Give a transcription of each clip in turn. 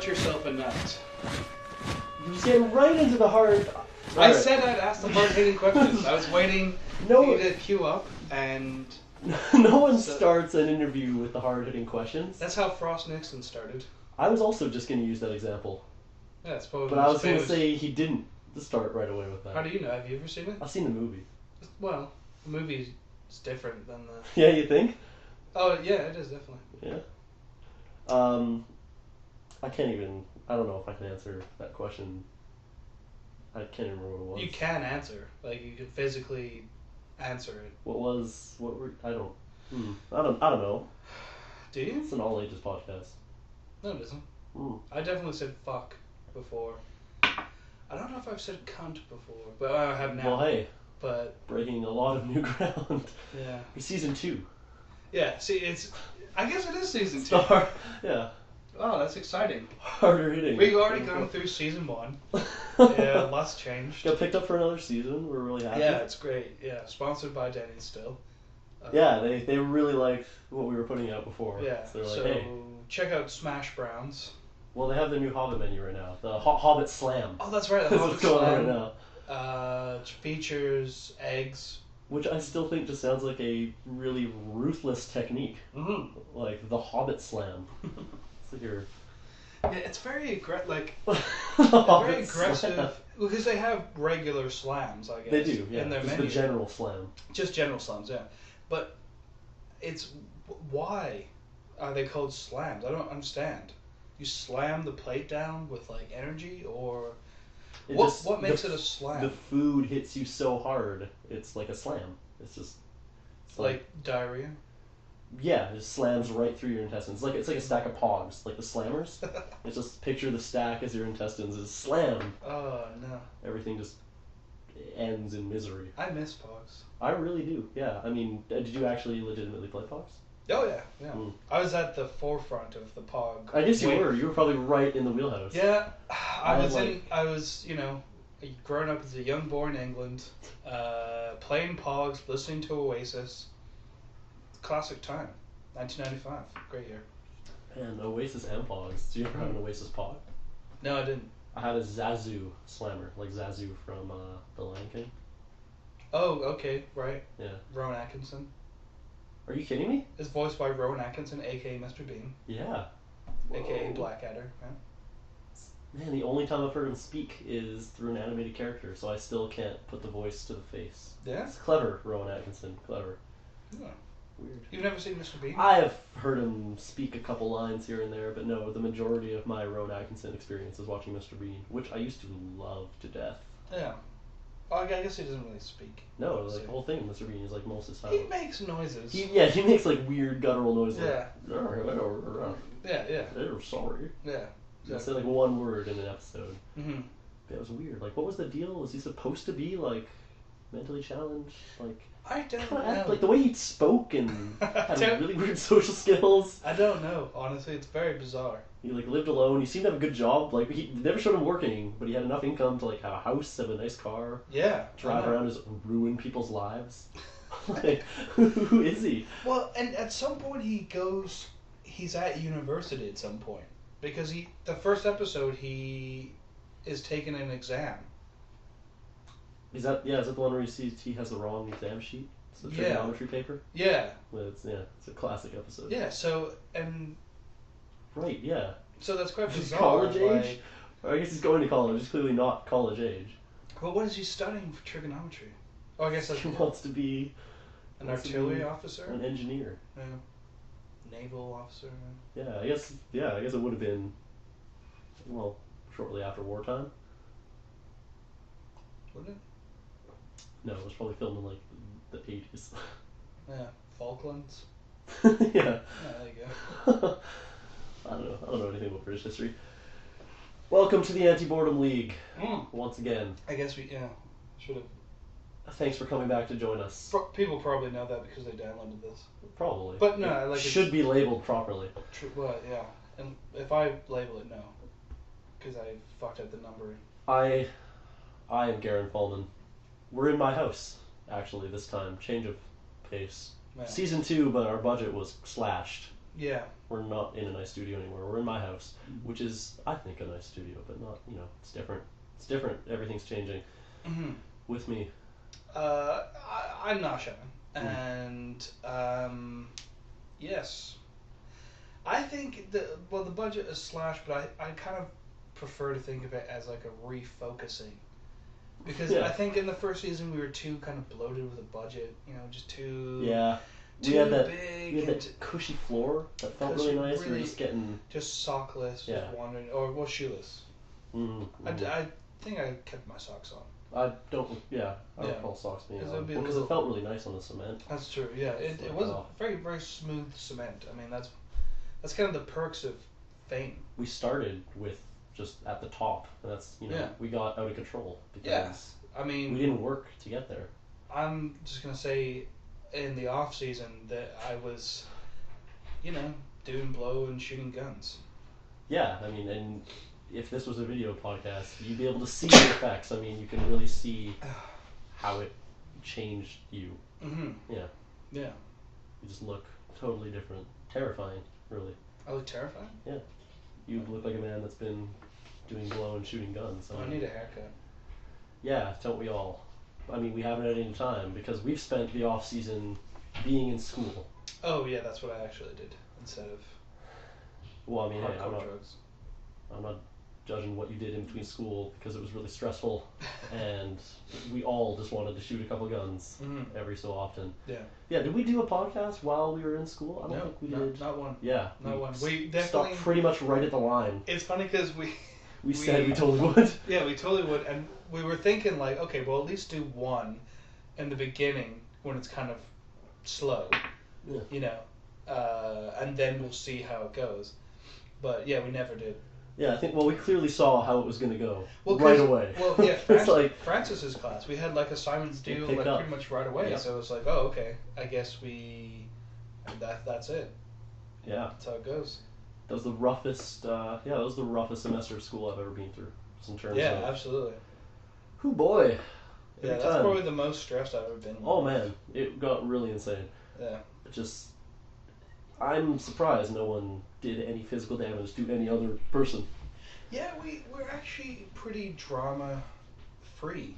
cut yourself a nut? You're just getting right into the hard... I said I'd ask the hard-hitting questions. I was waiting for you to queue up, and... No one starts an interview with the hard-hitting questions. That's how Frost Nixon started. I was also just going to use that example. Yeah, it's probably. But I was going to say he didn't start right away with that. How do you know? Have you ever seen it? I've seen the movie. Well, the movie is different than the... Yeah, you think? Oh, yeah, it is, definitely. Yeah. I can't even... I don't know if I can answer that question. I can't even remember what it was. You can answer. Like, you can physically answer it. What were... I don't know. Do you? It's an all-ages podcast. No, it isn't. Mm. I definitely said fuck before. I don't know if I've said cunt before, but I have now. Well, hey. But breaking a lot of new ground. Yeah. Season 2. Yeah, see, it's... I guess it is season 2. Yeah. Oh, that's exciting. Harder hitting. We've already gone through season 1. Yeah, lots changed. Got picked up for another season. We're really happy. Yeah, it's great. Yeah, sponsored by Denny's still. Yeah, they really liked what we were putting out before. Yeah, so they're like, so hey. check out Smash Browns. Well, they have the new Hobbit menu right now. The Hobbit Slam. Oh, that's right, the Hobbit Slam. Going on right now. Features eggs. Which I still think just sounds like a really ruthless technique. Mm-hmm. Like the Hobbit Slam. It's like you're... Yeah, it's very aggressive. Like very aggressive because they have regular slams, I guess. They do, yeah. In their just menu. the general slam. Just general slams, yeah. But it's why are they called slams? I don't understand. You slam the plate down with like energy, or what makes it a slam? The food hits you so hard, it's like a slam. It's like diarrhea. Yeah, it just slams right through your intestines. It's like a stack of pogs, like the slammers. It's just picture the stack as your intestines is slam. Oh no! Everything just ends in misery. I miss pogs. I really do. Yeah, I mean, did you actually legitimately play pogs? Oh yeah, yeah. Mm. I was at the forefront of the pog. I guess you were. You were probably right in the wheelhouse. Yeah, I was growing up as a young boy in England, playing pogs, listening to Oasis. Classic time, 1995, great year. And Oasis and pogs. Did you ever have an Oasis pog? No, I didn't. I had a Zazu slammer, like Zazu from The Lion King. Oh, okay, right. Yeah. Rowan Atkinson. Are you kidding me? It's voiced by Rowan Atkinson, a.k.a. Mr. Bean. Yeah. A.k.a. Blackadder. Yeah. Man, the only time I've heard him speak is through an animated character, so I still can't put the voice to the face. Yeah? It's clever, Rowan Atkinson. Clever. Yeah. Weird. You've never seen Mr. Bean? I have heard him speak a couple lines here and there, but no, the majority of my Rowan Atkinson experience is watching Mr. Bean, which I used to love to death. Yeah. Well, I guess he doesn't really speak. No, like the whole thing of Mr. Bean is like most of the time. He makes noises. He makes like weird guttural noises. Yeah. Like, yeah. They're sorry. Yeah. Exactly. Say like one word in an episode. Mm-hmm. That was weird. Like, what was the deal? Was he supposed to be like mentally challenged? Like, I don't know. Like the way he spoke and had really weird social skills. I don't know. Honestly, it's very bizarre. He like lived alone. He seemed to have a good job. Like he never showed him working, but he had enough income to like have a house, have a nice car. Yeah. Drive around, just ruin people's lives. Like, who is he? Well, and at some point he's at university at some point because the first episode he is taking an exam. Is that the one where he has the wrong exam sheet? It's the trigonometry paper? Yeah. Well, it's a classic episode. Yeah, so, and... Right, yeah. So that's quite bizarre. He's college age? I guess he's going to college. He's clearly not college age. Well, what is he studying for trigonometry? Oh, I guess that's... He wants to be... An artillery officer? An engineer. Yeah. Naval officer. Yeah, I guess it would have been, well, shortly after wartime. Wouldn't it? No, it was probably filmed in like the 80s. Yeah, Falklands. Yeah. Yeah, there you go. I don't know anything about British history. Welcome to the Anti-Boredom League. Once again. I guess we should have. Thanks for coming back to join us. People probably know that because they downloaded this. Probably. But no, it should be labeled properly. Well, yeah, and if I label it, no, because I fucked up the numbering. I am Garin Fallman. We're in my house, actually, this time. Change of pace. Yeah. Season 2, but our budget was slashed. Yeah. We're not in a nice studio anymore. We're in my house, which is, I think, a nice studio, but not, it's different. It's different. Everything's changing with me. I'm not shy. And, yes. I think the budget is slashed, but I kind of prefer to think of it as like a refocusing. Because I think in the first season we were too kind of bloated with a budget, just too... Yeah. Too we had big. that cushy floor that felt really nice. We were just getting... Just sockless, just wandering, or shoeless. Mm-hmm. I think I kept my socks on. I don't recall socks being on. Because it felt really nice on the cement. That's true, yeah. It was a very, very smooth cement. I mean, that's kind of the perks of fame. We started with just at the top, and that's, we got out of control because I mean, we didn't work to get there. I'm just going to say in the off season that I was, doing blow and shooting guns. Yeah, I mean, and if this was a video podcast, you'd be able to see the effects. I mean, you can really see how it changed you. Mm-hmm. Yeah. Yeah. You just look totally different. Terrifying, really. I look terrifying? Yeah. You look like a man that's been doing blow and shooting guns. I need a haircut. Yeah, don't we all? I mean, we haven't at any time because we've spent the off season being in school. Oh yeah, that's what I actually did instead of. Well, I mean, hey, drugs. I'm not judging what you did in between school because it was really stressful, and we all just wanted to shoot a couple guns every so often. Yeah. Yeah. Did we do a podcast while we were in school? I don't think we did. Not one. Yeah. Not one. We definitely stopped pretty much right at the line. It's funny because we said we totally would. Yeah, we totally would, and we were thinking like, okay, well at least do one in the beginning when it's kind of slow, and then we'll see how it goes. But yeah, we never did. Yeah, I think, we clearly saw how it was going to go right away. Well, yeah, Francis's class, we had like assignments due pretty much right away. Yeah. So it was like, oh, okay, I guess that's it. Yeah. That's how it goes. That was the roughest, that was the roughest semester of school I've ever been through. Just in terms of... Yeah, absolutely. Whew, boy. Yeah, that's probably the most stressed I've ever been. Oh, man. It got really insane. Yeah. I'm surprised no one did any physical damage to any other person. Yeah, we're actually pretty drama-free.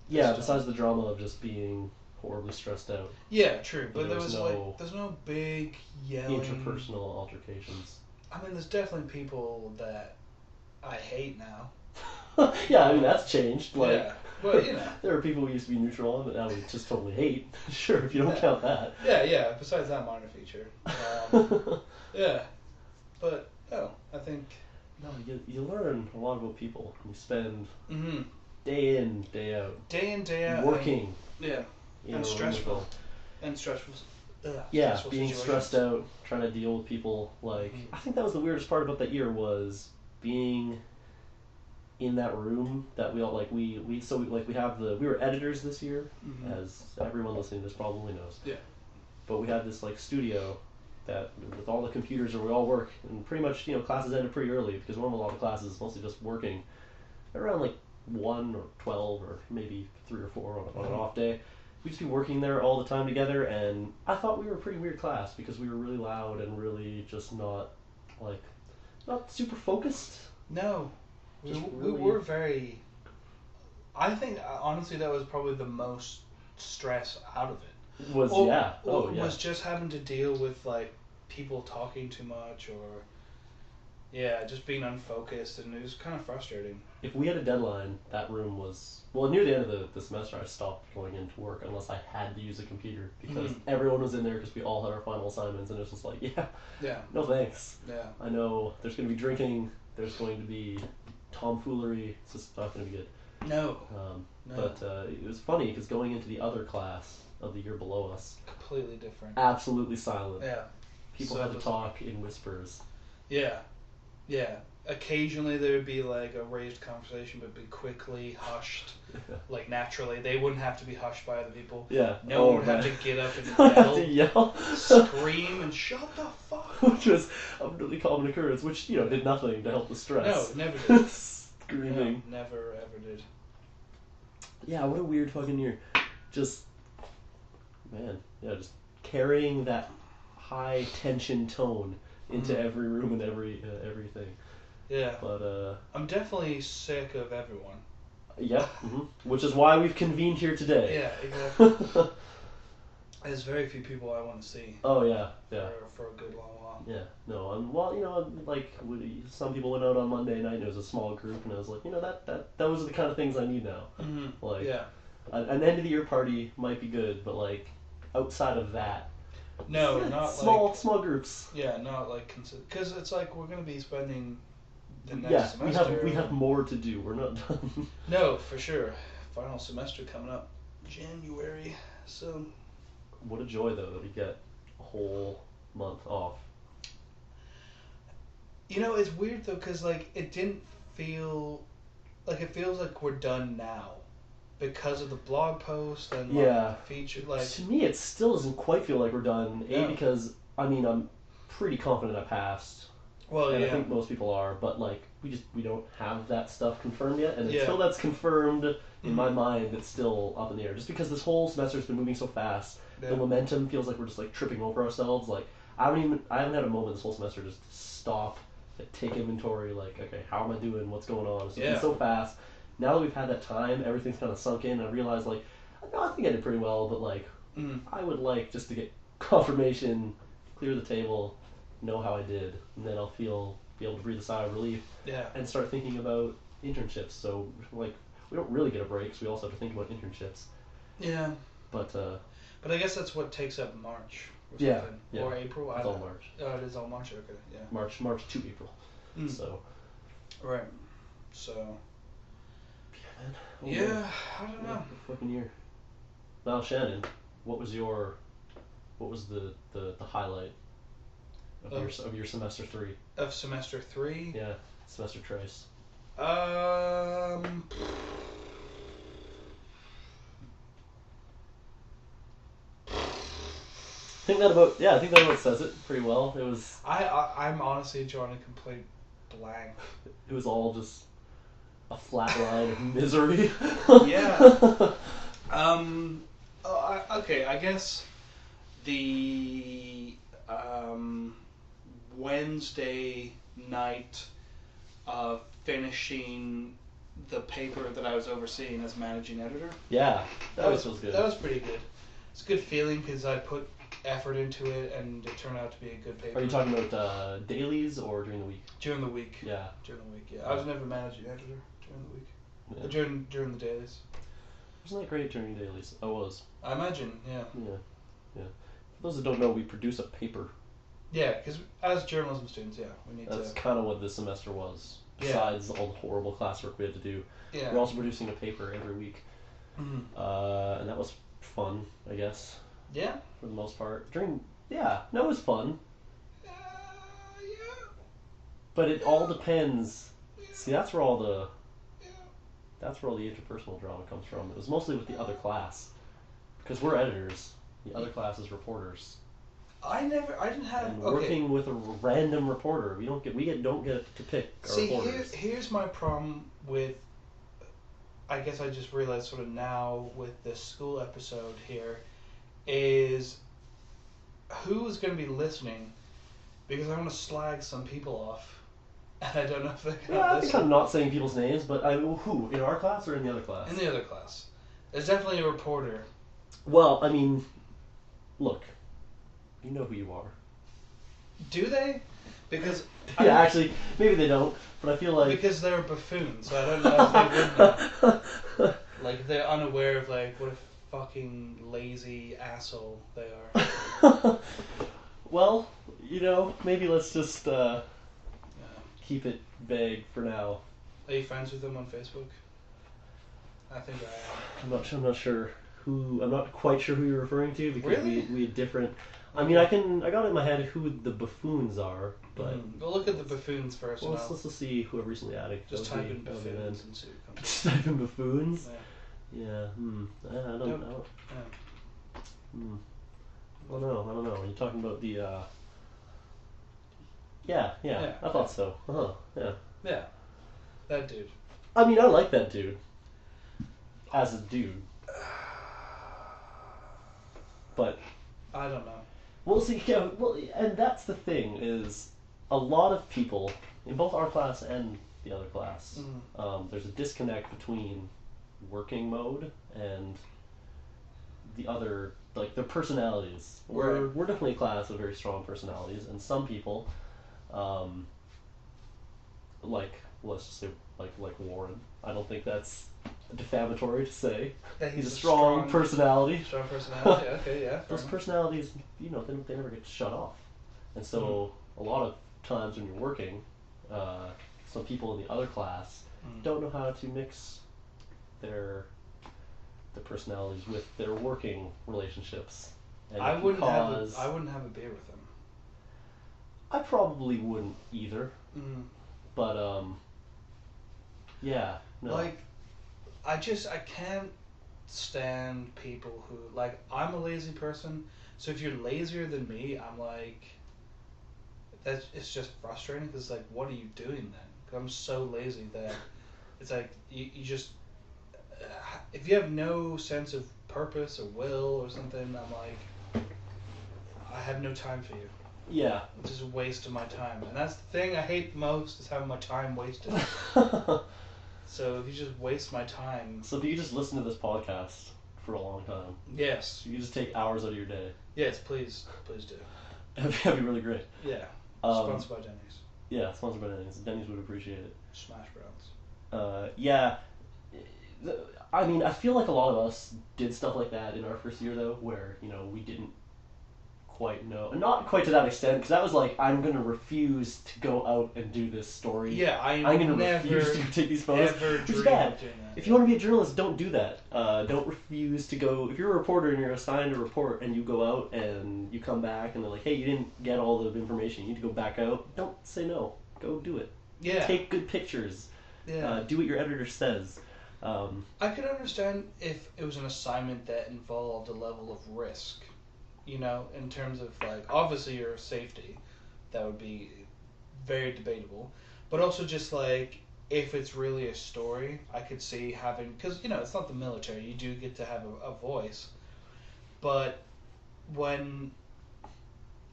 Yeah, besides the drama of just being horribly stressed out. Yeah, true. But there's no big yelling. Interpersonal altercations. I mean, there's definitely people that I hate now. Yeah, I mean, that's changed. Yeah, but there are people we used to be neutral on, but now we just totally hate. Sure, if you don't count that. Yeah, besides that minor feature. Yeah. But, I think... No, you learn a lot about people. You spend day in, day out. Working. And stressful. Yeah, being stressed out, trying to deal with people. Like, I think that was the weirdest part about that year was being in that room that we all we were editors this year, as everyone listening to this probably knows. Yeah. But we had this studio that with all the computers where we all work, and pretty much classes ended pretty early because a lot of classes mostly just working around 1 or 12 or maybe 3 or 4 on an off day. We'd just be working there all the time together, and I thought we were a pretty weird class because we were really loud and really just not super focused. No. We were very... I think, honestly, that was probably the most stress out of it. Was just having to deal with, people talking too much or... Yeah, just being unfocused, and it was kind of frustrating. If we had a deadline, that room was... Well, near the end of the semester, I stopped going into work unless I had to use a computer because everyone was in there because we all had our final assignments, and it was just no thanks. Yeah. I know there's going to be drinking, there's going to be tomfoolery, it's just not going to be good. No. But it was funny because going into the other class of the year below us... Completely different. Absolutely silent. Yeah. People had to talk in whispers. Yeah. Yeah. Occasionally there would be a raised conversation, but be quickly hushed, naturally. They wouldn't have to be hushed by other people. Yeah. No one would have to get up and yell, scream, and shut the fuck up. Which was a really common occurrence, which did nothing to help the stress. No, it never did. Screaming. No, never ever did. Yeah, what a weird fucking year. Just carrying that high tension tone into every room and everything. Yeah. But I'm definitely sick of everyone. Yeah. Which is why we've convened here today. Yeah, exactly. There's very few people I want to see. Oh yeah. For a good long while. Yeah. No. Well, like some people went out on Monday night and it was a small group, and I was like, those are the kind of things I need now. Like, yeah. An end of the year party might be good, but like outside of that. No, not small groups. Yeah, not like because it's like we're gonna be spending the next semester. we have more to do. We're not done. No, for sure. Final semester coming up January. So. What a joy though to get a whole month off. It's weird though, because like it didn't feel like it feels like we're done now. Because of the blog post and feature, like to me, it still doesn't quite feel like we're done. Yeah. Because I'm pretty confident I passed. Well, and I think most people are, but like we don't have that stuff confirmed yet, and until that's confirmed in my mind, it's still up in the air. Just because this whole semester's been moving so fast, the momentum feels like we're just like tripping over ourselves. Like I haven't had a moment this whole semester just stop, like take inventory. Like, okay, how am I doing? What's going on? It's been so fast. Now that we've had that time, everything's kind of sunk in. I realize, like, no, I think I did pretty well, but, like, I would like just to get confirmation, clear the table, know how I did, and then I'll be able to breathe a sigh of relief and start thinking about internships. So, like, we don't really get a break, so we also have to think about internships. Yeah. But I guess that's what takes up March. Or Or April. It's all March. Oh, it is all March, okay, yeah. March to April. So. Right. So... Yeah, man. I don't know. Fucking year. Now, Shannon, what was the highlight of your semester 3? Of semester 3? Yeah, semester trace. I think that about says it pretty well. It was. I'm honestly drawing a complete blank. It was all just a flat line of misery. Yeah. Okay, I guess the Wednesday night of finishing the paper that I was overseeing as managing editor. Yeah, that was good. That was pretty good. It's a good feeling because I put effort into it and it turned out to be a good paper. Are you talking about dailies or during the week? During the week. Yeah. During the week, yeah. I was never managing editor during the week. Yeah. During the dailies. Wasn't that great during dailies? I was. I imagine, yeah. Yeah. For those that don't know, we produce a paper. Yeah, because as journalism students, we need That's kind of what this semester was. Besides all the horrible classwork we had to do, we're also producing a paper every week. And that was fun, I guess. Yeah. For the most part. It was fun. Yeah. But it all depends. See, that's where all the interpersonal drama comes from. It was mostly with the other class, because we're editors. The other class is reporters. I didn't have. And working with a random reporter, we don't get to pick our reporters. Here's my problem with. I guess I just realized sort of now with this school episode here, is who's going to be listening, because I want to slag some people off. And I don't know if they're going to listen. I think I'm not saying people's names, but who? In our class or in the other class? In the other class. There's definitely a reporter. Well, I mean, look, you know who you are. Do they? Because... actually, maybe they don't, but I feel like... Because they're buffoons, so I don't know if they would know. Like, they're unaware of, like, what a fucking lazy asshole they are. Well, maybe let's just... keep it vague for now. Are you friends with them on Facebook? I think I am. I'm not sure who. I'm not quite sure who you're referring to, because really? we had different. I mean, I got it in my head who the buffoons are, but We'll look at the buffoons first. Well, let's see who I've recently added. Just type in buffoons and see what comes up. Just type in buffoons. Yeah. I don't know. I don't know. Are you talking about the? Yeah. I thought so. Yeah. Yeah. That dude. I mean, I like that dude. As a dude. But I don't know. Well, see, and that's the thing is, a lot of people in both our class and the other class, there's a disconnect between working mode and the other, like their personalities. We're definitely a class of very strong personalities, and some people, like let's just say like Warren. I don't think that's defamatory to say. That he's a strong personality. Strong personality. Okay, yeah. Those personalities, you know, they never get shut off, and so a lot of times when you're working, some people in the other class don't know how to mix their personalities with their working relationships. And I wouldn't have a beer with them. I probably wouldn't either. But yeah, no. Like, I can't stand people who, like, I'm a lazy person, so if you're lazier than me, I'm like, it's just frustrating, because, like, what are you doing then? 'Cause I'm so lazy that it's like, you just, if you have no sense of purpose or will or something, I'm like, I have no time for you. Yeah. It's just a waste of my time. And that's the thing I hate most, is having my time wasted. So if you just waste my time... So if you just listen to this podcast for a long time... Yes. You just take hours out of your day. Yes, please. Please do. That'd be really great. Yeah. Sponsored by Denny's. Yeah, sponsored by Denny's. Denny's would appreciate it. Smash Browns. Yeah. I mean, I feel like a lot of us did stuff like that in our first year, though, where, you know, we didn't quite know, not quite to that extent, because that was like, I'm going to refuse to go out and do this story. Yeah, I'm going to refuse to take these photos. It's bad. If you want to be a journalist, don't do that. Don't refuse to go. If you're a reporter and you're assigned a report and you go out and you come back and they're like, hey, you didn't get all the information, you need to go back out, don't say no. Go do it. Yeah. Take good pictures. Yeah. Do what your editor says. I could understand if it was an assignment that involved a level of risk, you know, in terms of, like, obviously your safety, that would be very debatable, but also just, like, if it's really a story, I could see having, because, you know, it's not the military, you do get to have a voice, but when,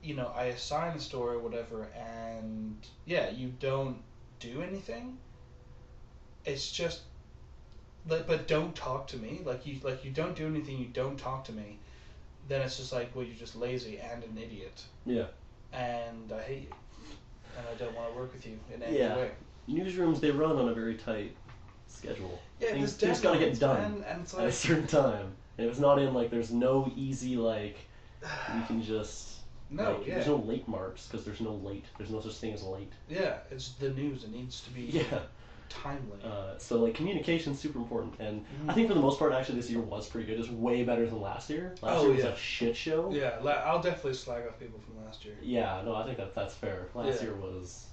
you know, I assign a story or whatever, and, yeah, you don't do anything, it's just, like, but don't talk to me, like you don't do anything, you don't talk to me, then it's just like, well, you're just lazy and an idiot. Yeah. And I hate you. And I don't want to work with you in any way. Newsrooms, they run on a very tight schedule. Yeah, things got to get done and it's like, at a certain time. And if it's not in, like, there's no easy, like, you can just... No, like, there's no late marks, because there's no such thing as late. Yeah, it's the news. It needs to be timely. So, like, communication's super important. And I think for the most part, actually, this year was pretty good. It's way better than last year. Last year was a shit show. Yeah, I'll definitely slag off people from last year. Yeah, no, I think that's fair. Last year was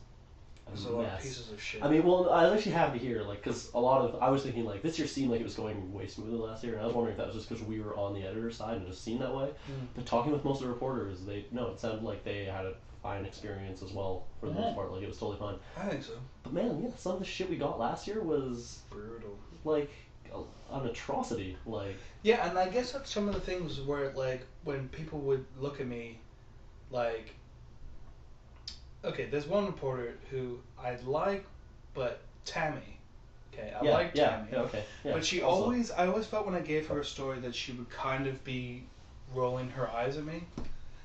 a lot of pieces of shit. I mean, well, I was actually happy to hear, like, because I was thinking, like, this year seemed like it was going way smoother than last year, and I was wondering if that was just because we were on the editor's side and it just seemed that way. But talking with most of the reporters, it sounded like they had a fine experience as well, for the most part. Like, it was totally fine. I think so. But man, yeah, some of the shit we got last year was brutal. Like, an atrocity. Like, yeah, and I guess that's some of the things where, like, when people would look at me, like, okay, there's one reporter who I like, but Tammy. Okay, I like Tammy. Yeah, okay. Yeah, but I always felt when I gave her a story that she would kind of be rolling her eyes at me.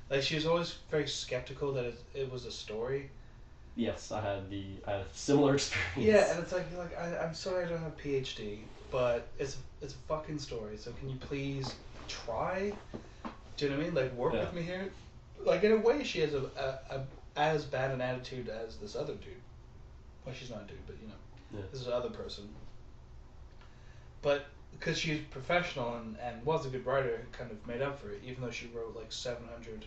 Like, she was always very skeptical that it was a story. Yes, I had a similar experience. Yeah, and it's like I'm sorry I don't have a PhD, but it's a fucking story. So can you please try? Do you know what I mean? Like, work with me here. Like, in a way, she has a as bad an attitude as this other dude. Well, she's not a dude, but you know, this is other person. But because she's professional and was a good writer, it kind of made up for it, even though she wrote like 700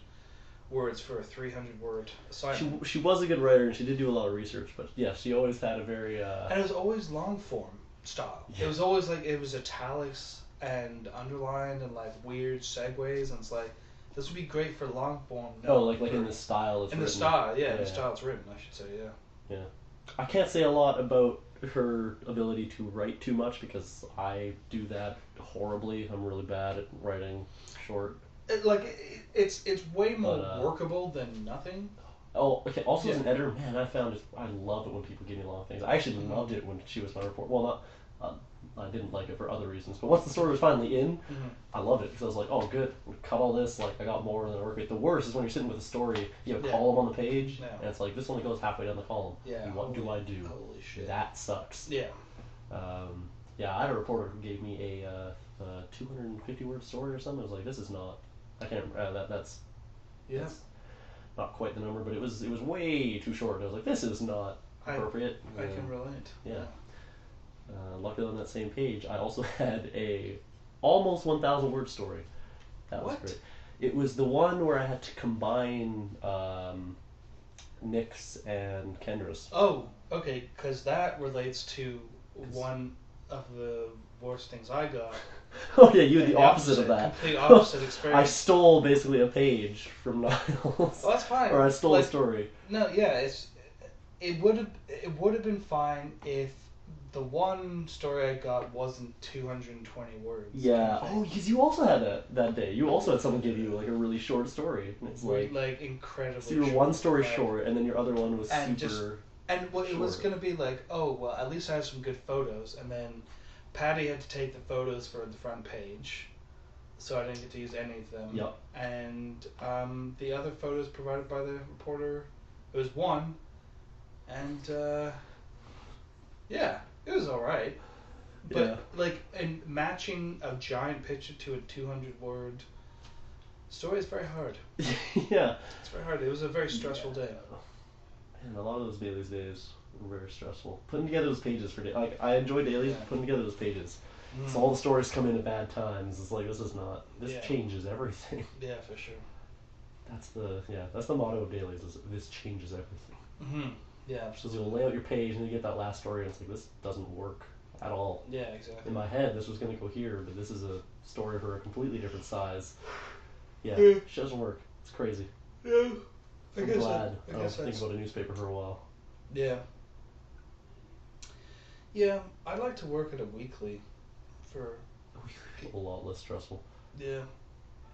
words for a 300-word assignment. She was a good writer, and she did do a lot of research, but yeah, she always had a very... And it was always long-form style. Yeah. It was always like, it was italics and underlined and like weird segues, and it's like, this would be great for long-form. Like in the style it's written. In the style, in the style it's written, I should say, yeah. I can't say a lot about her ability to write too much, because I do that horribly. I'm really bad at writing short. It's way more workable than nothing. Oh, okay. Also, Yeah. as an editor, man, I love it when people give me long things. I actually loved it when she was my report. Well, not. I didn't like it for other reasons, but once the story was finally in, I loved it because I was like, oh, good, cut all this. Like, I got more than I work with. The worst is when you're sitting with a story, you have a column on the page, and it's like this only goes halfway down the column. Yeah. And what do I do? Holy shit. That sucks. Yeah. Yeah, I had a reporter who gave me a 250 word story or something. I was like, this is not. I can't. That's not quite the number, but it was way too short. I was like, this is not appropriate. I can relate. Yeah. Luckily on that same page, I also had a almost 1,000 word story. That was great. It was the one where I had to combine Nick's and Kendra's. Oh, okay, because that relates to one of the worst things I got. Oh yeah, you had the opposite of that. Complete opposite experience. I stole basically a page from Niles. Oh, that's fine. Or I stole a story. No, yeah, it would have been fine if the one story I got wasn't 220 words. Yeah. Oh, because you also had that day. You also had someone give you like a really short story. And it's like incredibly. So your one story short, and then your other one was super. And it was gonna be like, oh well, at least I have some good photos, and then Patty had to take the photos for the front page, so I didn't get to use any of them. Yep. And the other photos provided by the reporter, it was one, and yeah, it was all right. But and matching a giant picture to a 200-word story is very hard. Yeah. It's very hard. It was a very stressful day. And a lot of those dailies days were very stressful. Putting together those pages for like I enjoy dailies, but putting together those pages. So all the stories come in at bad times. It's like this changes everything. Yeah, for sure. That's the motto of dailies is this changes everything. Yeah, absolutely. So you'll lay out your page and you get that last story and it's like this doesn't work at all. Yeah, exactly. In my head this was gonna go here, but this is a story for a completely different size. Yeah. It doesn't work. It's crazy. Yeah. I'm glad I don't think about a newspaper for a while. Yeah. Yeah, I'd like to work at a weekly for... A lot less stressful. Yeah.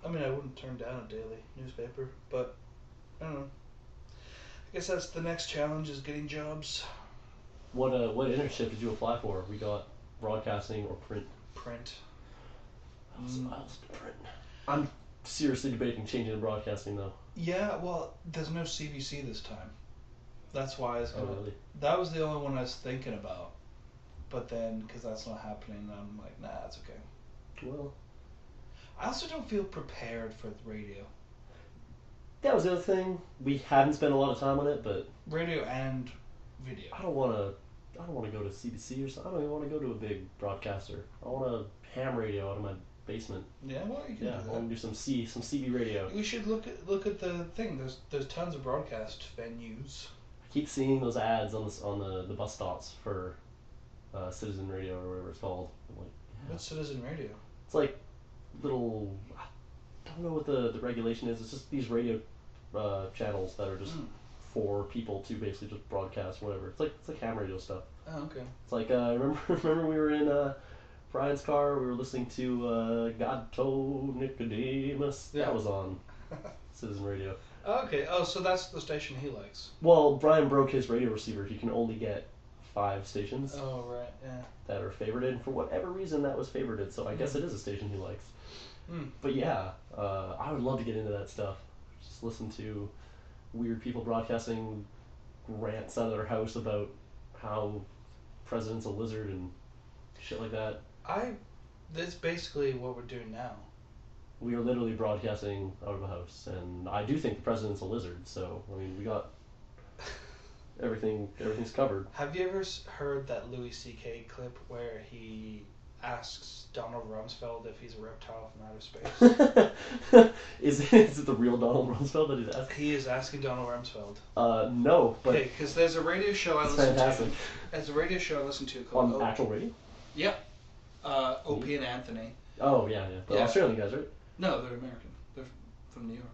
I mean, I wouldn't turn down a daily newspaper, but I don't know. I guess that's the next challenge is getting jobs. What internship did you apply for? We got broadcasting or print? Print. I was print. I'm seriously debating changing to broadcasting though. Yeah, well, there's no CBC this time. That's why I was gonna... really? That was the only one I was thinking about. But then, because that's not happening, I'm like, nah, it's okay. Well... I also don't feel prepared for the radio. That was the other thing. We hadn't spent a lot of time on it, but... Radio and video. I don't want to go to CBC or something. I don't even want to go to a big broadcaster. I want a ham radio out of my basement. Yeah, well, you can do that. I want to do some CB radio. We should look at the thing. There's tons of broadcast venues. I keep seeing those ads on the bus stops for Citizen Radio or whatever it's called. I'm like, yeah. What's Citizen Radio? It's like little... I don't know what the regulation is. It's just these radio channels that are just for people to basically just broadcast whatever. It's like ham radio stuff. Oh, okay. It's like remember we were in Brian's car. We were listening to God Told Nicodemus. Yeah. That was on Citizen Radio. Oh, okay. Oh, so that's the station he likes. Well, Brian broke his radio receiver. He can only get 5 stations. Oh, right. Yeah. That are favorited. And for whatever reason, that was favorited. So I guess it is a station he likes. But yeah, I would love to get into that stuff. Just listen to weird people broadcasting rants out of their house about how president's a lizard and shit like that. That's basically what we're doing now. We are literally broadcasting out of a house, and I do think the president's a lizard. So I mean, we got everything's covered. Have you ever heard that Louis C.K. clip where he asks Donald Rumsfeld if he's a reptile from outer space? Is it the real Donald Rumsfeld that he's asking? He is asking Donald Rumsfeld. No, but... Okay, because there's a radio show I listen fantastic. to. There's a radio show I listen to called... On actual radio? Yep. Opie and Anthony. Oh, yeah. But Australian guys, right? No, they're American. They're from New York.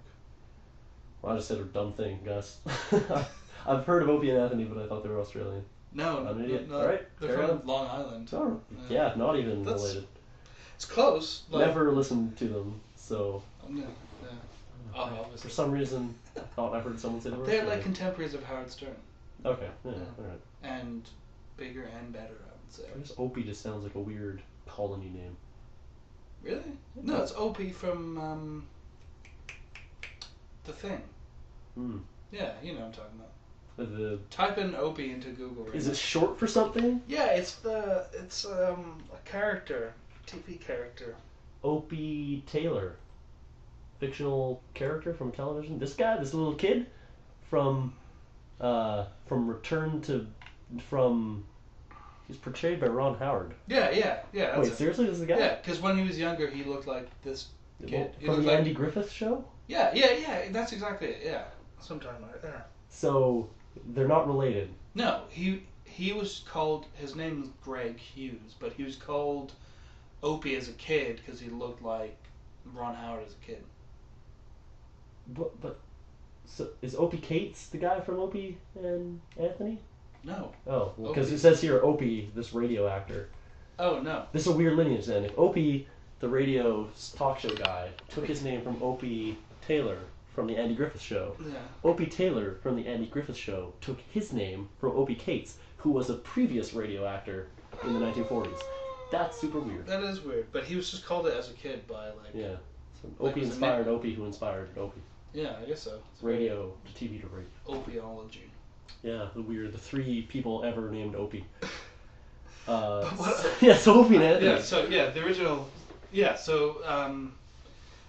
Well, I just said a dumb thing, guys. I've heard of Opie and Anthony, but I thought they were Australian. No, I'm an idiot. no, All right, they're from Long Island. Oh, yeah, not even related. It's close. Never listened to them, so... Yeah. For For some reason, I thought I heard someone say the word. They're like contemporaries of Howard Stern. Okay, yeah, alright. And bigger and better, I would say. I guess Opie just sounds like a weird colony name. Really? No, it's Opie from The Thing. Yeah, you know what I'm talking about. Type in Opie into Google. Right is it short for something? Yeah, it's a character, TV character. Opie Taylor, fictional character from television. This guy, this little kid, from he's portrayed by Ron Howard. Yeah. Wait, seriously, this is the guy? Yeah, because when he was younger, he looked like this kid. From the Andy Griffith Show? Yeah, that's exactly it, yeah. Sometime right there. So, they're not related? No, he was called, his name is Greg Hughes, but he was called Opie as a kid because he looked like Ron Howard as a kid. So is Opie Cates the guy from Opie and Anthony? No. Oh, because it says here Opie, this radio actor. Oh, no. This is a weird lineage then. If Opie, the radio talk show guy, took his name from Opie Taylor from the Andy Griffith Show, Opie Taylor from the Andy Griffith Show took his name from Opie Cates, who was a previous radio actor in the 1940s. That's super weird. That is weird, but he was just called it as a kid by like... Yeah. So Opie inspired Opie, who inspired Opie. Yeah, I guess so. It's radio to TV to radio. Opieology. Yeah, the three people ever named Opie. So Opie and Anthony. The original... Yeah, so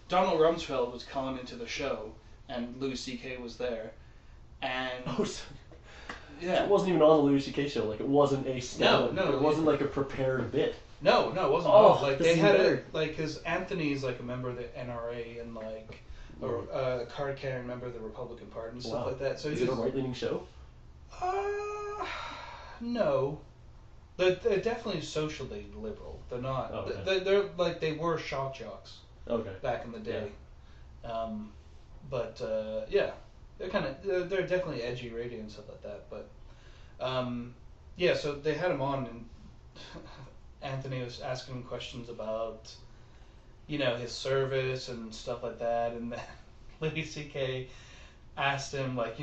Donald Rumsfeld was calling into the show, and Louis C.K. was there, and... It wasn't even on the Louis C.K. show. Like, it wasn't a stand-up. No. It wasn't like a prepared bit. No, it wasn't. Like, they had it, like, because Anthony's like a member of the NRA and like a card-carrying member of the Republican Party and stuff like that. So is it a right-leaning show? No. They're definitely socially liberal. They're not. Oh, okay. They're like, they were shock jocks. Okay. Back in the day. Yeah. They're definitely edgy radio and stuff like that. But so they had him on, and Anthony was asking him questions about, his service and stuff like that, and then Louis C.K. asked him, like,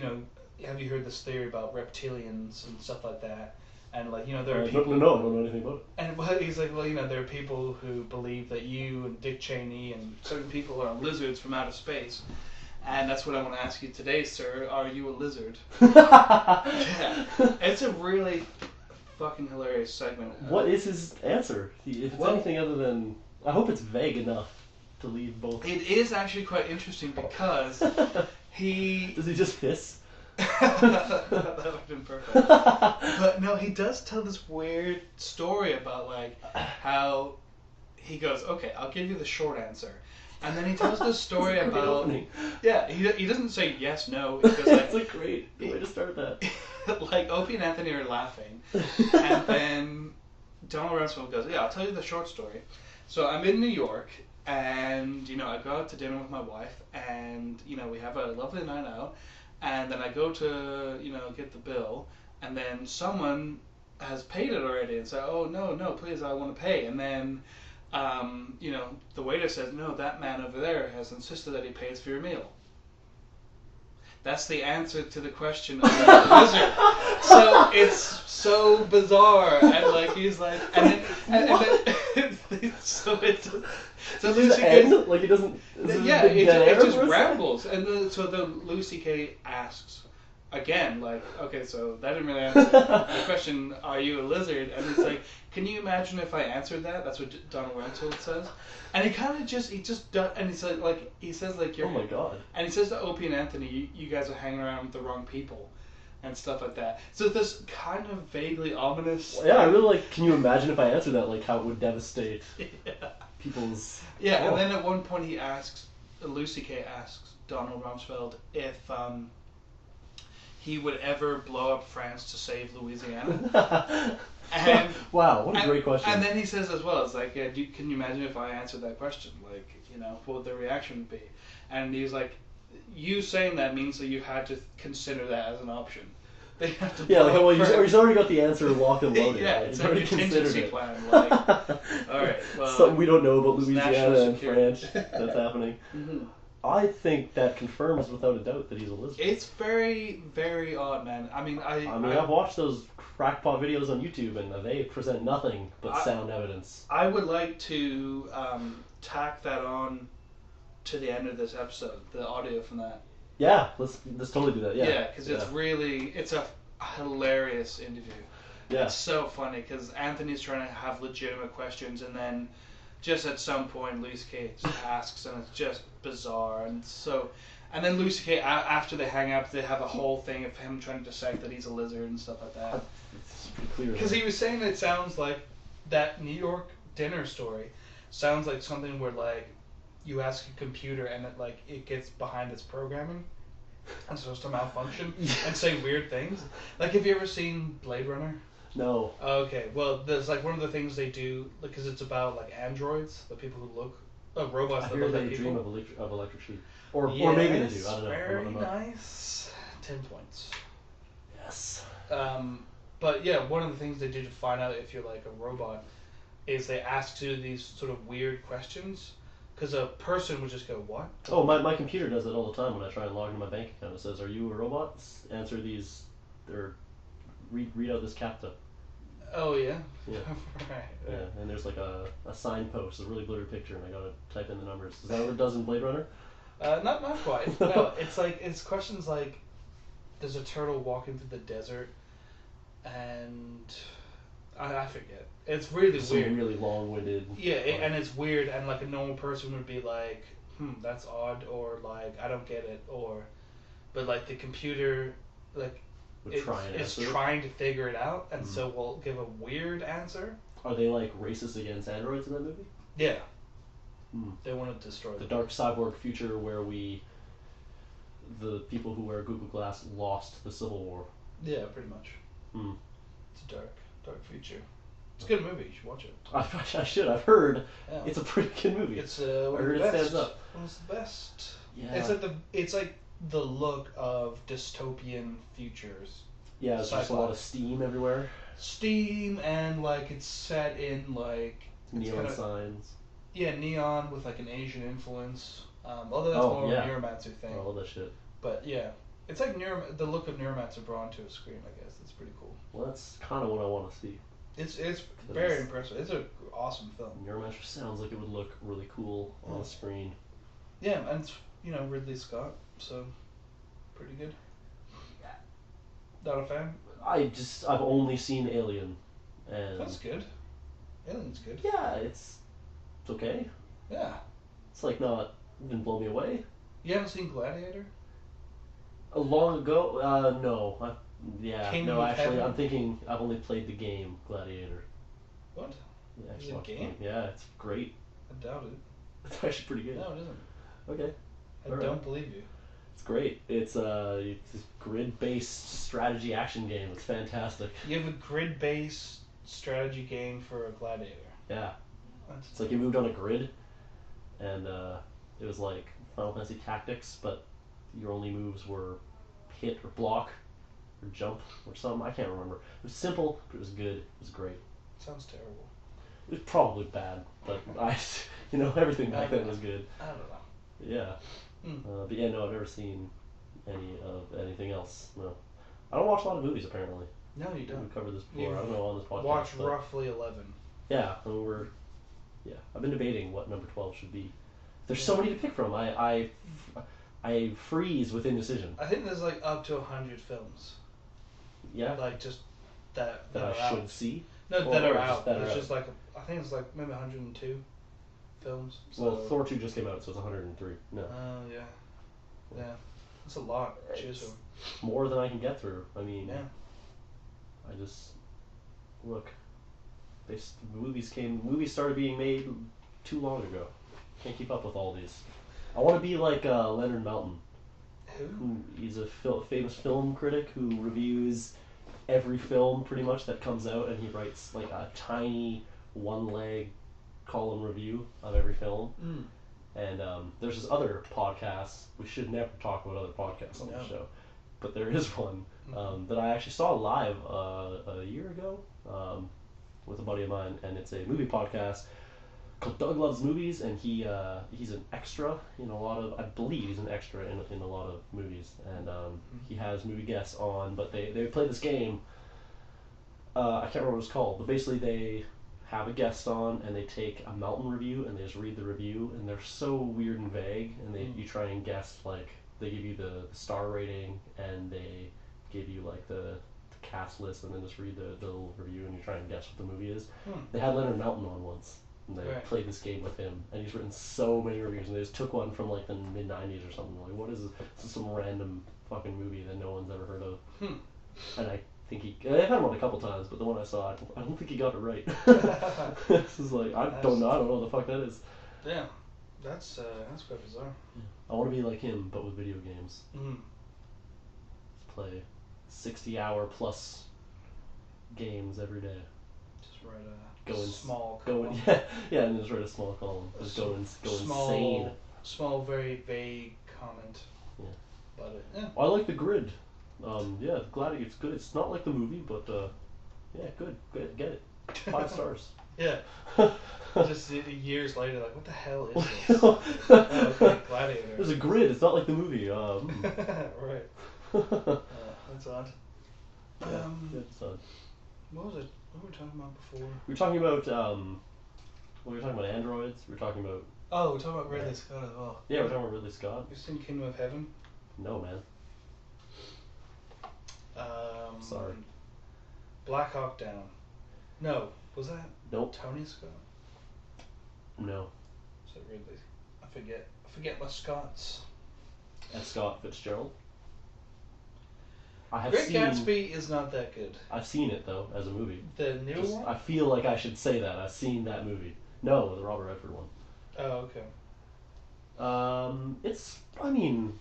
have you heard this theory about reptilians and stuff like that? And, like, there are people... No, I don't know anything about it. And he's like, well, there are people who believe that you and Dick Cheney and certain people are lizards from outer space. And that's what I want to ask you today, sir. Are you a lizard? Yeah. It's a really fucking hilarious segment. What is his answer? If it's anything other than... I hope it's vague enough to leave both... It is actually quite interesting because he... Does he just hiss? That would have been perfect. But no, he does tell this weird story about, like, how he goes, okay, I'll give you the short answer. And then he tells this story about... Yeah, he doesn't say yes, no. Because, like, it's a great way to start that. Like, Opie and Anthony are laughing. And then Donald Rumsfeld goes, yeah, I'll tell you the short story. So I'm in New York, and, I go out to dinner with my wife, and, we have a lovely night out. And then I go to, get the bill, and then someone has paid it already and say, oh, no, please, I want to pay. And then... the waiter says, no, that man over there has insisted that he pays for your meal. That's the answer to the question of the lizard. So it's so bizarre, and like he's like, and then so it's so Louis C.K. Like he doesn't. Yeah, it just rambles, and then so the Louis C.K. asks again, like, okay, so that didn't really answer the question. Are you a lizard? And it's like, can you imagine if I answered that? That's what Donald Rumsfeld says. And he kind of just and he said, like, he says, like, you're... Oh my god. And he says to Opie and Anthony, you guys are hanging around with the wrong people. And stuff like that. So this kind of vaguely ominous... Well, yeah, I really like, can you imagine if I answered that, like, how it would devastate people's... Yeah, and then at one point he asks, Lucy K asks Donald Rumsfeld if he would ever blow up France to save Louisiana. And, wow, what a great question. And then he says as well, it's like, can you imagine if I answered that question? Like, what would the reaction be? And he's like, you saying that means that you had to consider that as an option. They have to he's already got the answer locked and loaded. Yeah, right? it's he's a already contingency plan. Like, alright, well... Something we don't know about Louisiana and France that's happening. Mm-hmm. I think that confirms without a doubt that he's a lizard. It's very, very odd, man. I mean, I've watched those crackpot videos on YouTube, and they present nothing but sound evidence. I would like to tack that on to the end of this episode, the audio from that. Yeah, let's totally do that. Yeah, Yeah, because it's a hilarious interview. Yeah, it's so funny because Anthony's trying to have legitimate questions, and then just at some point Lucy Kay just asks, and it's just bizarre, and then Lucy Kay after they hang up, they have a whole thing of him trying to dissect that he's a lizard and stuff like that. It's pretty clear. Because he was saying it sounds like that New York dinner story sounds like something where like you ask a computer and it gets behind its programming and starts to malfunction and say weird things. Like, have you ever seen Blade Runner? No. Okay, well, there's like one of the things they do because it's about like androids, the people who look robots that look like people. Dream of electric sheep, or maybe they do. I don't know. Very nice. 10 points. Yes. But yeah, one of the things they do to find out if you're like a robot is they ask you these sort of weird questions. Because a person would just go, what? Oh, my computer does it all the time when I try and log into my bank account. It says, "Are you a robot? Answer these, or read out this CAPTCHA." Oh yeah. Yeah. Right. Yeah, and there's like a signpost, a really blurry picture, and I gotta type in the numbers. Is that what it does in Blade Runner? Not quite. No, it's questions like, there's a turtle walking through the desert, and I forget. It's really weird. Really long-winded. Yeah, and it's weird, and like a normal person would be like, that's odd, or like, I don't get it, but like the computer, like, it's trying to figure it out, and so we'll give a weird answer. Are they like racist against androids in that movie? Yeah. They want to destroy the dark cyborg future where the people who wear Google Glass lost the Civil War. Yeah, pretty much. It's a dark future. It's a good movie. You should watch it. I should. I've heard it's a pretty good movie. It's I heard it stands up. It's the best. Yeah. It's like the look of dystopian futures. Yeah, there's just a lot of steam everywhere. Steam, and like it's set in like neon signs. Yeah, neon with like an Asian influence. Although that's more of a Neuromancer thing. All that shit. But yeah, it's like the look of Neuromancer brought onto a screen. I guess it's pretty cool. Well, that's kind of what I want to see. It's very impressive. It's an awesome film. Neuromancer sounds like it would look really cool on the screen. Yeah, and it's Ridley Scott, so pretty good. Not a fan? I've only seen Alien, and that's good. Alien's good. Yeah, it's okay. Yeah. It's like didn't blow me away. You haven't seen Gladiator? Long ago? No. Actually, I'm thinking I've only played the game Gladiator. What? Yeah, is it a game? Yeah, it's great. I doubt it. It's actually pretty good. No, it isn't. Okay. I don't believe you. It's great. It's a grid-based strategy action game. It's fantastic. You have a grid-based strategy game for a Gladiator. Yeah. It's like you moved on a grid, and it was like Final Fantasy Tactics, but your only moves were hit or block or jump or something. I can't remember. It was simple, but it was good. It was great. Sounds terrible. It was probably bad, but everything back then was good. I don't know. Yeah. But yeah, no, I've never seen anything else. No. I don't watch a lot of movies, apparently. No, you don't. We've covered this before. I don't know on this podcast. Watch roughly 11. Yeah, I've been debating what number 12 should be. There's so many to pick from. I freeze with indecision. I think there's like up to 100 films. Yeah. Like just that I are should out. see. No, that are out. There's just like I think it's like maybe 102 films. So. Well, Thor 2 just came out, so it's 103. No. Oh yeah. Yeah. It's a lot. Cheers. More than I can get through. I mean. Yeah. I just look. Movies started being made too long ago. Can't keep up with all these. I want to be like Leonard Maltin. Who? He's a famous film critic who reviews every film pretty much that comes out, and he writes like a tiny one-leg column review of every film. And there's this other podcast. We should never talk about other podcasts on the show, but there is one that I actually saw live a year ago with a buddy of mine, and it's a movie podcast called Doug Loves Movies, and he's an extra in a lot of, I believe he's an extra in a lot of movies, and he has movie guests on, but they play this game, I can't remember what it's called, but basically they have a guest on, and they take a mountain review, and they just read the review, and they're so weird and vague, and you try and guess, like, they give you the star rating, and they give you, like, the cast list, and then just read the little review, and you try and guess what the movie is. They had Leonard Mountain on once, and they played this game with him, and he's written so many reviews, and they just took one from, like, the mid-90s or something. Like, what is this? This is some random fucking movie that no one's ever heard of. And I think I've had him on a couple times, but the one I saw, I don't think he got it right. This is like, I don't know what the fuck that is. Damn, that's quite bizarre. I want to be like him, but with video games. Play 60-hour plus games every day. Just write a small column. Yeah, and just write a small column. Just go insane. Small, very vague comment. Yeah. About it. Yeah. I like the grid. Glad it's good. It's not like the movie, but yeah, good. Get it. 5 stars. Yeah. Just years later, like, what the hell is this? Okay, Gladiator. There's a grid. It's not like the movie. Right. That's odd. It's odd. What was it? What were we talking about before? We were talking about we were talking about androids. We were talking about. Oh, we're talking about Ridley Scott as well. Yeah, we're talking about Ridley Scott. You've seen Kingdom of Heaven? No, man. Sorry. Black Hawk Down. No, was that? Nope. Tony Scott? No. Is that Ridley? I forget my Scots. F. Scott Fitzgerald. I have Great seen. Gatsby is not that good. I've seen it though as a movie. The new one? I feel like I should say that I've seen that movie. No, the Robert Redford one. Oh, okay. It's. I mean,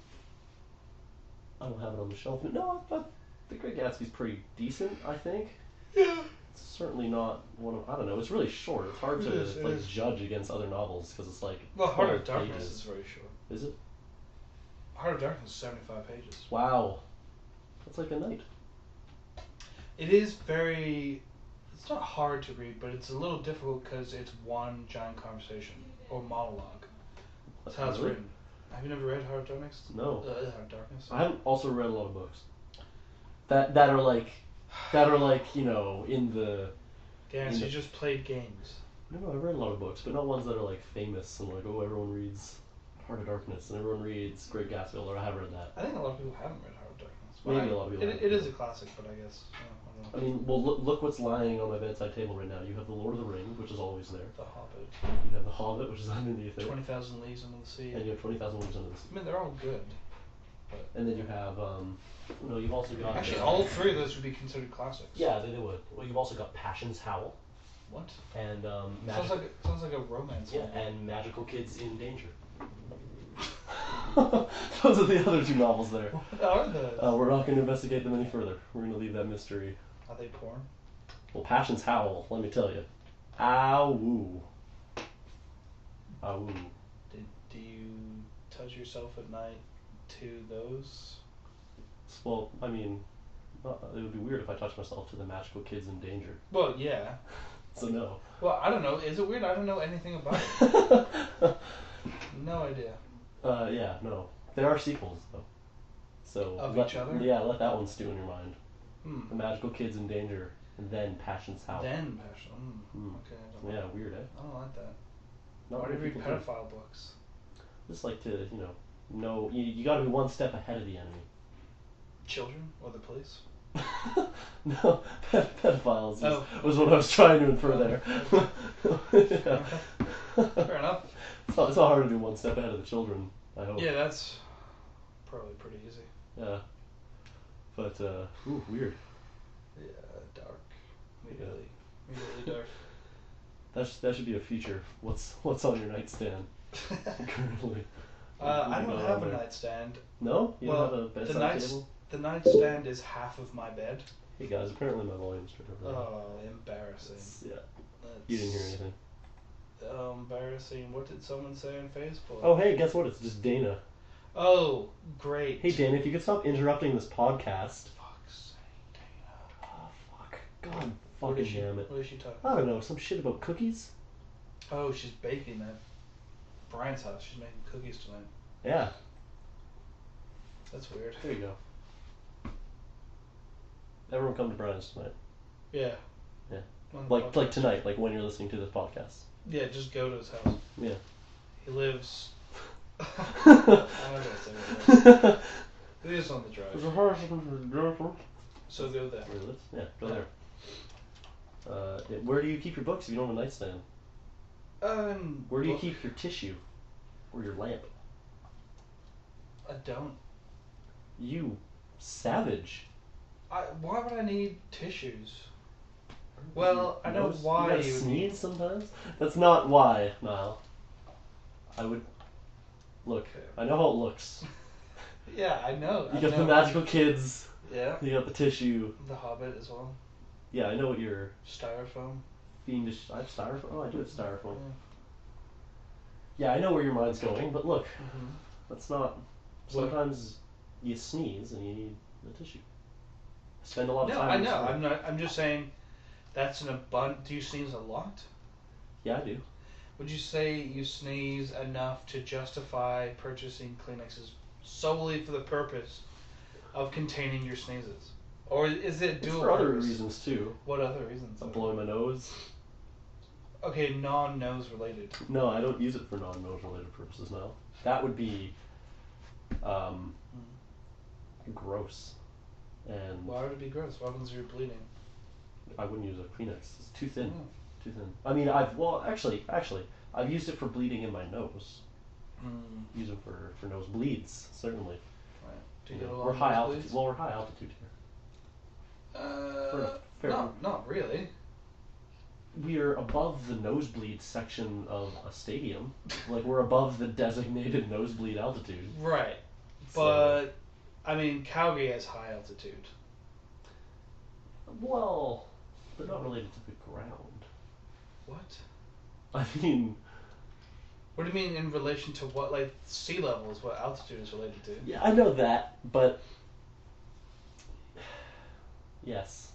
I don't have it on the shelf. No, but The Great Gatsby's pretty decent. I think. Yeah. It's certainly not one of. I don't know. It's really short. It's hard to judge against other novels because it's like. Well, Heart of Darkness is very short. Is it? Heart of Darkness is 75 pages. Wow. That's like a night. It is very. It's not hard to read, but it's a little difficult because it's one giant conversation or monologue. That's how it's written. Have you never read Heart of Darkness? No. Heart of Darkness. I haven't also read a lot of books. That are like in the. Damn, so you just played games. No, I read a lot of books, but not ones that are like famous and like everyone reads Heart of Darkness and everyone reads Great Gatsby. Although I have read that. I think a lot of people haven't read Heart of Darkness. Maybe a lot of people. It is a classic, but I guess. I mean, well, look what's lying on my bedside table right now. You have The Lord of the Rings, which is always there. The Hobbit. You have The Hobbit, which is underneath it. 20,000 Leagues Under the Sea. And you have 20,000 Leagues Under the Sea. I mean, they're all good. But and then you have, you've also got... Actually, all 3 of those would be considered classics. Yeah, they would. Well, you've also got Passion's Howl. What? And, sounds like a romance. Yeah, and Magical Kids in Danger. Those are the other 2 novels there. What are those? We're not going to investigate them any further. We're going to leave that mystery. Are they porn? Well, Passion's Howl, let me tell you. Ow-woo. Ow-woo. Do you touch yourself at night to those? Well, I mean, it would be weird if I touched myself to the Magical Kids in Danger. Well, yeah. So no. Well, I don't know. Is it weird? I don't know anything about it. No idea. Yeah, no. There are sequels, though. So of each other? Yeah, let that one stew in your mind. Hmm. The Magical Kids in Danger, and then Passion's Howl. Then Passion. Okay. Yeah, weird, eh? I don't like that. Not Why do you read people pedophile books? Just like to, know you got to be one step ahead of the enemy. Children or the police? No, pedophiles was what I was trying to infer there. Fair enough. It's not hard to do one step ahead of the children, I hope. Yeah, that's probably pretty easy. Yeah. But, weird. Yeah, dark. Immediately dark. That should be a feature. What's on your nightstand currently? I don't have a nightstand. No? You don't have a bedside table? The nightstand is half of my bed. Hey guys, apparently my volume's turned over. Oh, embarrassing. You didn't hear anything. Embarrassing. What did someone say on Facebook? Oh, hey, guess what? It's just Dana. Oh, great. Hey, Dana, if you could stop interrupting this podcast. Fuck's sake, Dana. Oh, fuck. God fucking damn it. What is she talking I don't know, some shit about cookies? Oh, she's baking at Brian's house. She's making cookies tonight. Yeah. That's weird. There you go. Everyone come to Brian's tonight. Yeah. Yeah. Like tonight, like when you're listening to this podcast. Yeah, just go to his house. Yeah. He lives. I'm not gonna say that. He lives on the drive. So go there. Where he lives? Yeah, go there. Where do you keep your books if you don't have a nightstand? Where do you keep your tissue? Or your lamp? I don't. You savage. Why would I need tissues? Well, I know why you sneeze sometimes. That's not why, Niall. I would look. Okay. I know how it looks. Yeah, I know. You got the magical kids. Yeah. You got the tissue. The Hobbit as well. Yeah, I know what you're. Styrofoam. Fiendish. I have styrofoam. Oh, I do have styrofoam. Yeah, I know where your mind's going, but look, that's not. Sometimes you sneeze and you need the tissue. Spend a lot of time. No, I know. I'm just saying. That's an abundant. Do you sneeze a lot? Yeah, I do. Would you say you sneeze enough to justify purchasing Kleenexes solely for the purpose of containing your sneezes? Or is it dual for other purpose? reasons too? What other reasons? I'm blowing my nose. Okay, non-nose related. No, I don't use it for non-nose related purposes now. That would be gross. And why would it be gross? What happens if you're bleeding? I wouldn't use a Kleenex. It's too thin. Oh. Too thin. I mean, actually, I've used it for bleeding in my nose. Use it for nosebleeds, certainly. Right. Do you get a lot we're of high nosebleeds? altitude. Well, we're high altitude here. Not really. We're above the nosebleed section of a stadium. Like, we're above the designated nosebleed altitude. Right. But, I mean, Calgary has high altitude. Well, they're not related to the ground. What? I mean... What do you mean in relation to what? Like, sea level is what altitude is related to. Yeah, I know that, but... Yes.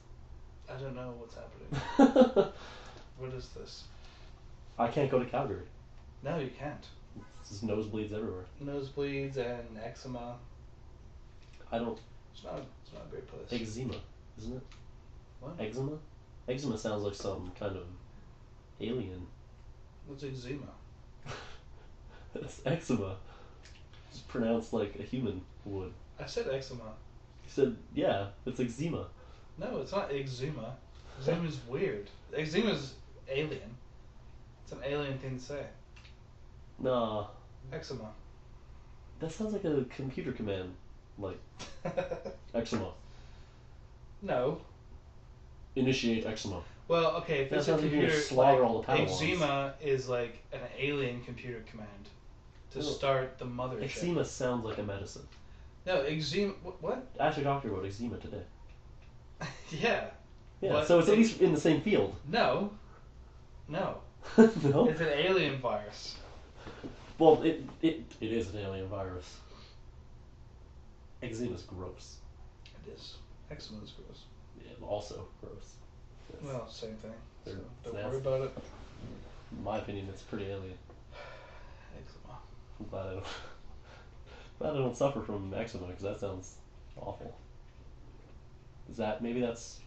I don't know what's happening. What is this? I can't go to Calgary. No, you can't. There's nosebleeds everywhere. Nosebleeds and eczema. I don't... It's not a great place. Eczema, isn't it? What? Eczema? Eczema sounds like some kind of alien. What's eczema? It's eczema. It's pronounced like a human would. I said eczema. You said, yeah, it's eczema. No, it's not eczema. Eczema is weird. Eczema is alien. It's an alien thing to say. Nah. Eczema. That sounds like a computer command. Like, eczema. No. Initiate eczema. Well, okay, if it's a sounds like you're computer, gonna slaughter all the Padawans. eczema is like an alien computer command to start the mothership. Eczema sounds like a medicine. No, eczema. What? I actually talked to her about eczema today. Yeah. Yeah, but so it's at least in the same field. No. No. No? It's an alien virus. Well, it is an alien virus. Eczema is gross. It is. Eczema is gross. Yeah, also gross. Yes. Well, same thing. So don't That's- worry about it. In my opinion, it's pretty alien. Eczema. I'm glad I don't suffer from eczema because that sounds awful. Is that maybe that's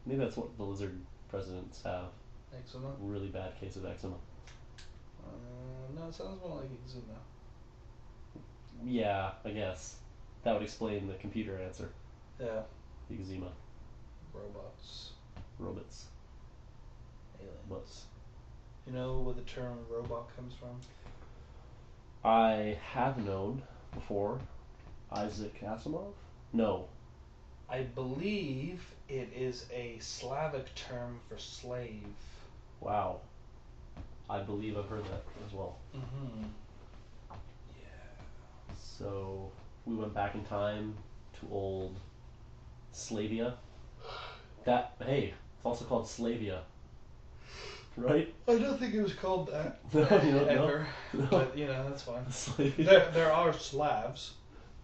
what the lizard presidents have? Eczema? Really bad case of eczema. No, it sounds more like eczema. Yeah, I guess that would explain the computer answer. Yeah. The eczema. Robots. Robots. Aliens. Butts. You know where the term robot comes from? I have known before. Isaac Asimov? No. I believe it is a Slavic term for slave. Wow. I believe I've heard that as well. Mm-hmm. Yeah. So we went back in time to old Slavia. Hey, it's also called Slavia. Right? I don't think it was called that. No, you don't know? Ever. No. But, that's fine. Slavia. There are Slavs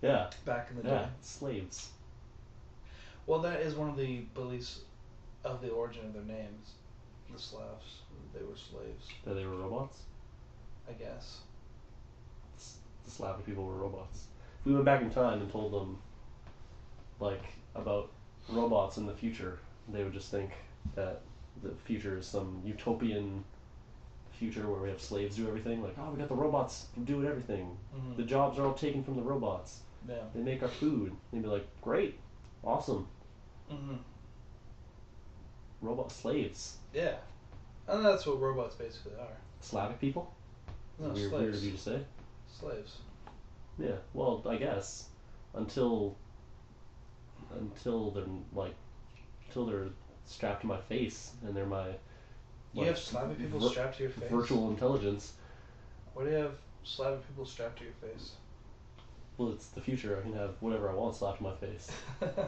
Yeah. back in the day. Yeah. Slaves. Well, that is one of the beliefs of the origin of their names. the Slavs. They were slaves. That they were robots? I guess. The Slavic people were robots. If we went back in time and told them, like, about robots in the future, they would just think that the future is some utopian future where we have slaves do everything. Like, oh, we got the robots doing everything. Mm-hmm. The jobs are all taken from the robots. Yeah. They make our food. They'd be like, great, awesome. Mm-hmm. Robot slaves. Yeah. And that's what robots basically are. Slavic people? No, Weird, slaves. weird of you to say. Slaves. Yeah, well, I guess until they're like until they're strapped to my face and they're my You have Slavic people strapped to your face? virtual intelligence. Why do you have Slavic people strapped to your face? Well, it's the future. I can have whatever I want slapped to my face.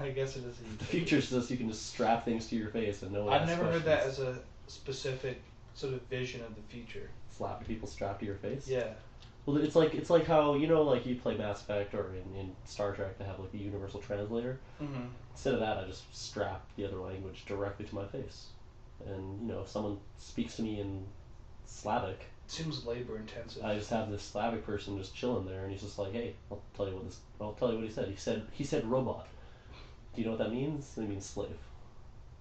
I guess it is. The future's just you can just strap things to your face and no one. I've never heard that as a specific sort of vision of the future. Slap people strapped to your face. Yeah. Well, it's like how like you play Mass Effect or in Star Trek they have like a universal translator. Mm-hmm. Instead of that, I just strap the other language directly to my face, and if someone speaks to me in Slavic, It seems labor intensive. I just have this Slavic person just chilling there, and he's just like, "Hey, I'll tell you what he said. He said robot. Do you know what that means? It means slave."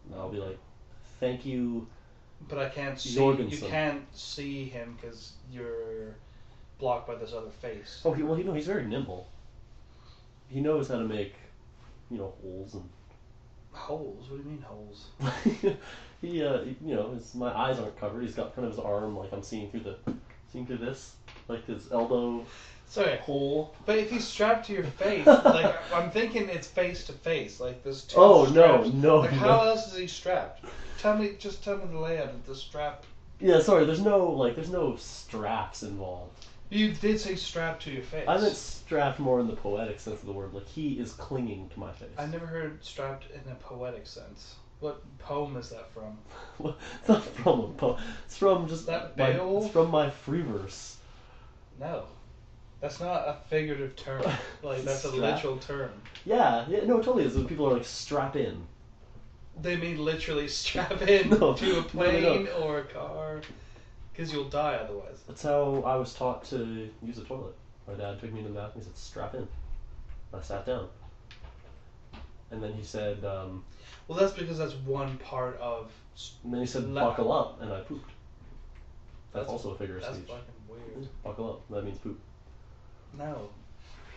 And I'll be like, "Thank you." But I can't see. Jorgensen. You can't see him because you're blocked by this other face. Oh, he's very nimble. He knows how to make, holes and. Holes? What do you mean holes? My eyes aren't covered. He's got kind of his arm like I'm seeing through this, like his elbow. Sorry. Hole. But if he's strapped to your face, like I'm thinking it's face to face, like there's two. Oh straps. no! Like how else is he strapped? Tell me the layout of the strap. Yeah, sorry. There's no straps involved. You did say strapped to your face. I meant strapped more in the poetic sense of the word. Like he is clinging to my face. I never heard strapped in a poetic sense. What poem is that from? It's not from a poem. It's from just that it's from my free verse. No. That's not a figurative term. Like that's a literal term. Yeah, no, it totally is. When people are like strap in. They mean literally strap in to a plane or a car, because you'll die otherwise. That's how I was taught to use a toilet. My dad took me to the bathroom. He said, "Strap in." I sat down, and then he said, "Well, that's because that's one part of." And then he said, "Buckle up," and I pooped. That's also a figure of speech. That's fucking weird. Buckle up. That means poop. No,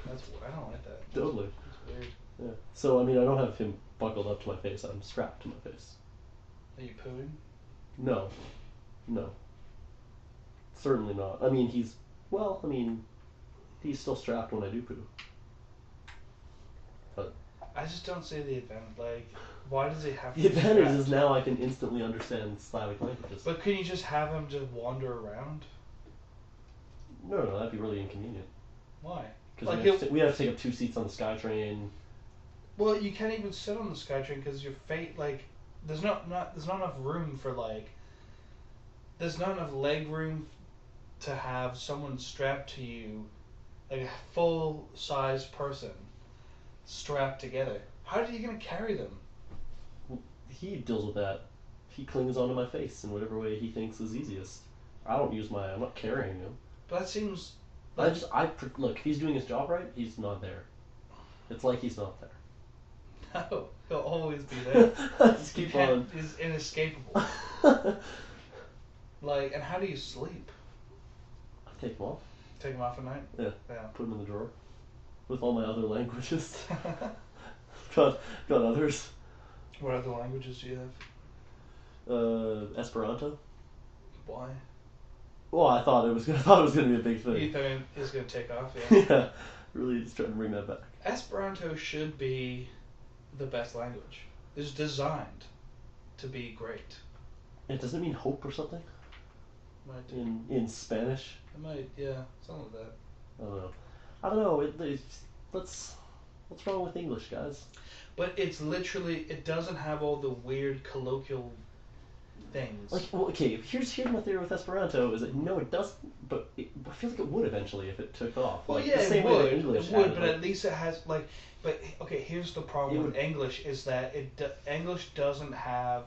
I don't like that. Totally. It's weird. Yeah. So I don't have him buckled up to my face. I'm strapped to my face. Are you pooing? No. Certainly not. He's still strapped when I do poo. But I just don't see the advantage. Like, why does he have to the be advantage strapped? is now I can instantly understand Slavic languages. But couldn't you just have him just wander around? No, that'd be really inconvenient. Why? Because we have to take up 2 seats on the SkyTrain. Well, you can't even sit on the SkyTrain because your fate, like, there's not enough room for, like, there's not enough leg room to have someone strapped to you, like a full-sized person strapped together. How are you going to carry them? He deals with that. He clings onto my face in whatever way he thinks is easiest. I'm not carrying him. But that seems... Look, if he's doing his job right, he's not there. It's like he's not there. No, he'll always be there. Just keep on. He's inescapable. Like, and how do you sleep? I take them off. Take them off at night? Yeah. Yeah. Put them in the drawer. With all my other languages. got others. What other languages do you have? Esperanto. Why? Well, I thought it was gonna be a big thing. You thought it was gonna take off? Yeah. Yeah. Really, just trying to bring that back. Esperanto should be the best language. It's designed to be great. It doesn't mean hope or something. Might. In Spanish. It might, yeah, something like that. I don't know. What's wrong with English, guys? But it's literally, it doesn't have all the weird colloquial things. Like, well, okay, here's my theory with Esperanto is that no, it doesn't, but I feel like it would eventually if it took off. Well, like, yeah, the same it way would. that English It would, had but like, at least it has like. But okay, here's the problem with English is that English doesn't have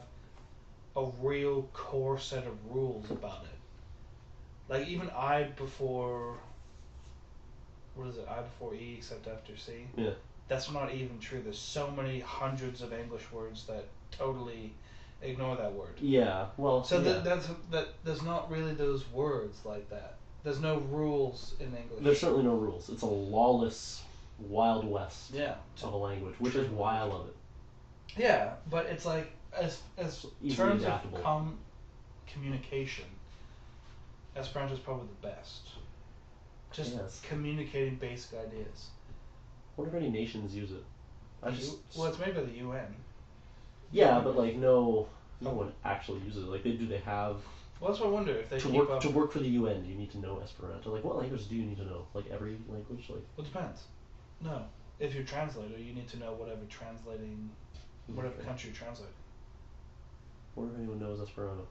a real core set of rules about it. Like even I before, what is it? I before E except after C. Yeah. That's not even true. There's so many hundreds of English words that totally ignore that word. Yeah. Well. So yeah. that there's not really those words like that. There's no rules in English. There's certainly no rules. It's a lawless Wild West Yeah. of a language, which is why I love it. Yeah, but it's like as Easily terms adaptable. of communication, Esperanto is probably the best. Just Yes. communicating basic ideas. I wonder if any nations use it. Well, it's made by the UN. Yeah, but like no one actually uses it. Like do they have Well, that's what I wonder if they keep up. to work for the UN? Do you need to know Esperanto? Like what language do you need to know? Like every language, like. Well, it depends. No, if you're a translator, you need to know whatever country you're translating. I wonder if anyone knows Esperanto.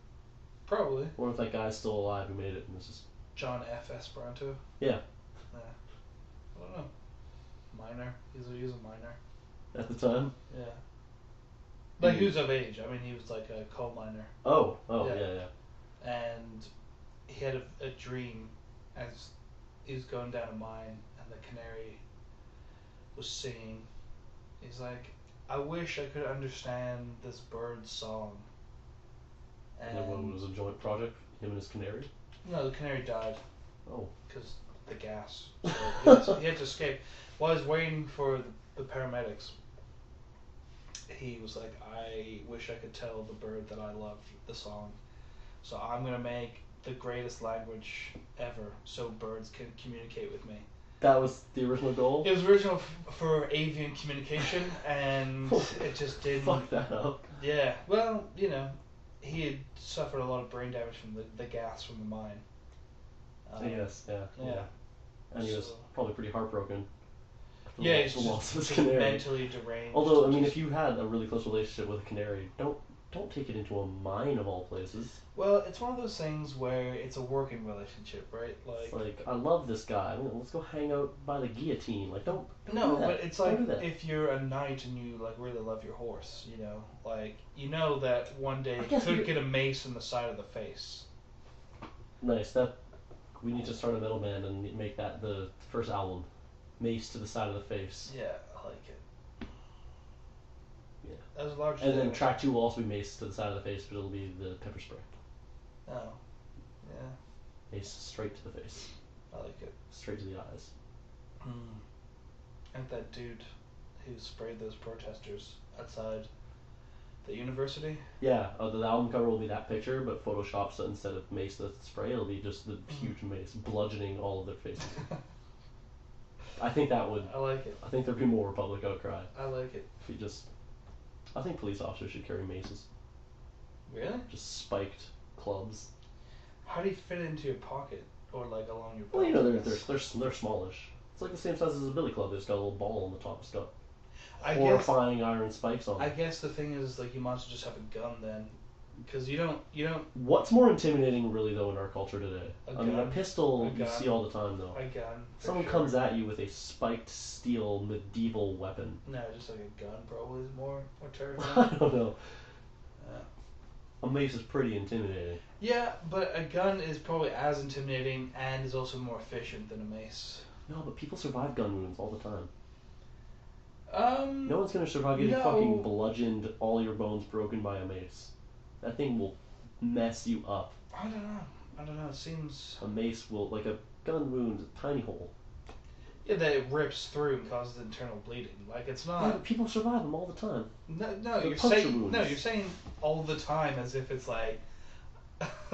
Probably. I wonder if that guy's still alive who made it and this is. John F. Esperanto. Yeah. I don't know. Minor. He was a minor. At the time. Yeah. Like he was of age. I mean, he was like a coal miner. Oh, Yeah. yeah. And he had a dream as he was going down a mine and the canary was singing. He's like, I wish I could understand this bird's song. And it was a joint project, him and his canary? No, the canary died. Oh. Because the gas. So he had to escape. While I was waiting for the paramedics, he was like, I wish I could tell the bird that I love the song. So I'm going to make the greatest language ever so birds can communicate with me. That was the original goal? It was original for avian communication, and it just didn't. Fuck that up. Yeah, well, he had suffered a lot of brain damage from the gas from the mine. Yes, yeah. And he was So- probably pretty heartbroken. Yeah, he's the loss of his just canary. mentally deranged. Although, I mean, if you had a really close relationship with a canary, don't take it into a mine of all places. Well, it's one of those things where it's a working relationship, right? It's like, I love this guy. Let's go hang out by the guillotine. Like, don't No, do that. but it's Don't like do that. if you're a knight and you like really love your horse, like that one day I you guess could get a mace in the side of the face. Nice. We need to start a metal band and make that the first album. Mace to the side of the face. Yeah, I like it. Yeah. That was large. And then track 2 will also be mace to the side of the face, but it'll be the pepper spray. Oh, yeah, Mace straight to the face. I like it. Straight to the eyes. And that dude who sprayed those protesters outside the university. Yeah, the album cover will be that picture, but photoshopped, so instead of mace the spray, it'll be just the huge mace bludgeoning all of their faces. I think that would. I like it. I think there'd be more public outcry. I like it. If we just. I think police officers should carry maces. Really? Just spiked clubs. How do you fit it into your pocket or like along your Well, belt? they're smallish. It's like the same size as a billy club. They just got a little ball on the top. It's got I guess. horrifying iron spikes on it. I guess the thing is like you might as well just have a gun then, because you don't. What's more intimidating, really, though, in our culture today? A I mean, a gun. pistol A you gun. see all the time, though. A gun. for Someone sure. comes at you with a spiked steel medieval weapon. No, just like a gun probably is more I terrifying. don't know. Yeah. A mace is pretty intimidating. Yeah, but a gun is probably as intimidating and is also more efficient than a mace. No, but people survive gun wounds all the time. Um. No one's gonna survive getting No. fucking bludgeoned, all your bones broken by a mace. That thing will mess you up. I don't know. It seems. A mace will, like a gun wound, a tiny hole. Yeah, that it rips through and causes internal bleeding. Like it's Yeah, not. but people survive them all the time. No, The you're puncture saying wounds. no. You're saying all the time as if it's like,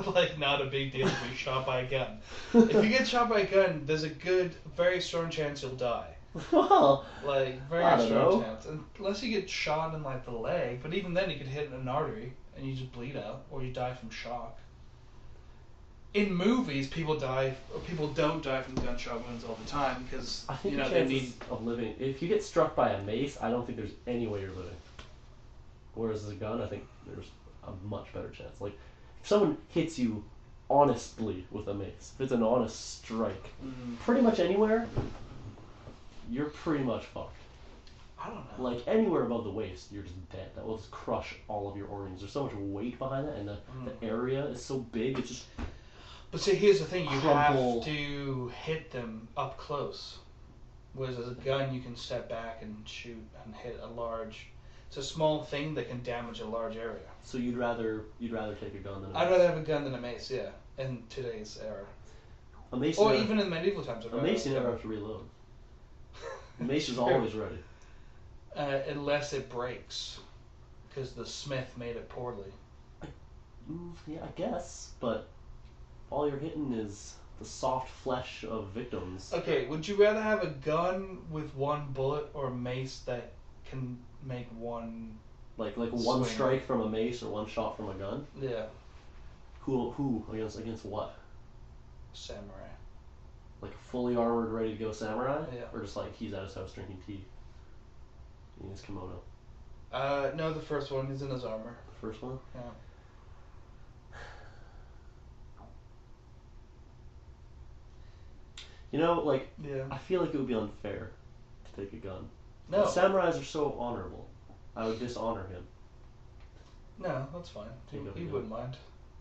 like not a big deal to be shot by a gun. If you get shot by a gun, there's a very strong chance you'll die. Well, Like very I don't strong know. chance, unless you get shot in like the leg. But even then, you could hit an artery and you just bleed out, or you die from shock. In movies, people don't die from gunshot wounds all the time because I think you know the they chances need. of living, if you get struck by a mace, I don't think there's any way you're living. Whereas as a gun, I think there's a much better chance. Like, if someone hits you honestly with a mace, if it's an honest strike, pretty much anywhere, you're pretty much fucked. I don't know. Like anywhere above the waist, you're just dead. That will just crush all of your organs. There's so much weight behind that, and the area is so big. It's just. But see, here's the thing: you crumple. have to hit them up close. Whereas as a gun, you can step back and shoot and hit a large. It's a small thing that can damage a large area. So you'd rather take a gun than a mace? I'd rather have a gun than a mace. Yeah, in today's era. A mace. Or even in medieval times. A mace you never have to reload. A mace is always ready. Unless it breaks, because the smith made it poorly. Yeah, I guess, but all you're hitting is the soft flesh of victims. Okay, would you rather have a gun with one bullet or a mace that can make one... Like one strike from a mace or one shot from a gun? Yeah. Who? Against what? Samurai. Like a fully armored, ready to go samurai? Yeah. Or just like he's at his house drinking tea? In his kimono? No, the first one. He's in his armor. The first one? Yeah. You know, like, yeah. I feel like it would be unfair to take a gun. No. The samurais are so honorable. I would dishonor him. No, that's fine. He wouldn't mind.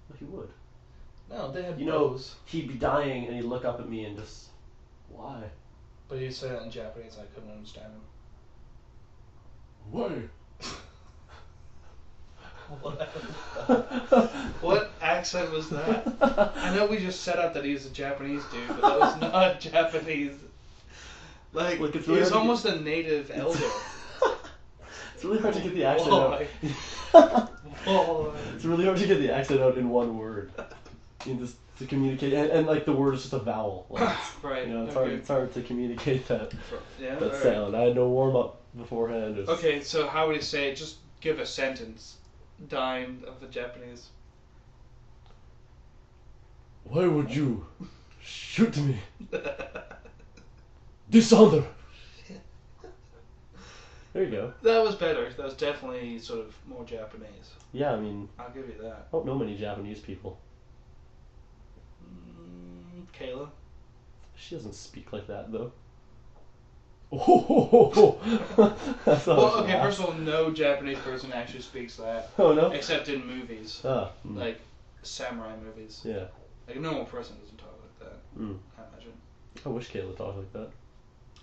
But he would. No, they had bows. Know, he'd be dying and he'd look up at me and just, why? But he'd say that in Japanese, I couldn't understand him. Why? What accent was that? I know we just set up that he was a Japanese dude, but that was not Japanese. Like really he was almost a native elder. It's really hard to get the accent out. It's really hard to get the accent out in one word. Just to communicate, and like the word is just a vowel. Like, right. You know, it's hard to communicate that right. sound. I had no warm up beforehand. Okay, so how would you say it? Just give a sentence. Dying of the Japanese. Why would you shoot me? Dishonor. There you go. That was better. That was definitely sort of more Japanese. Yeah, I mean, I'll give you that. I don't know many Japanese people. Kayla. She doesn't speak like that though. Oh, well, okay, first of all, no Japanese person actually speaks that. Oh, no? Except in movies. Like, samurai movies. Yeah. Like, a normal person doesn't talk like that, I imagine. I wish Kayla talked like that.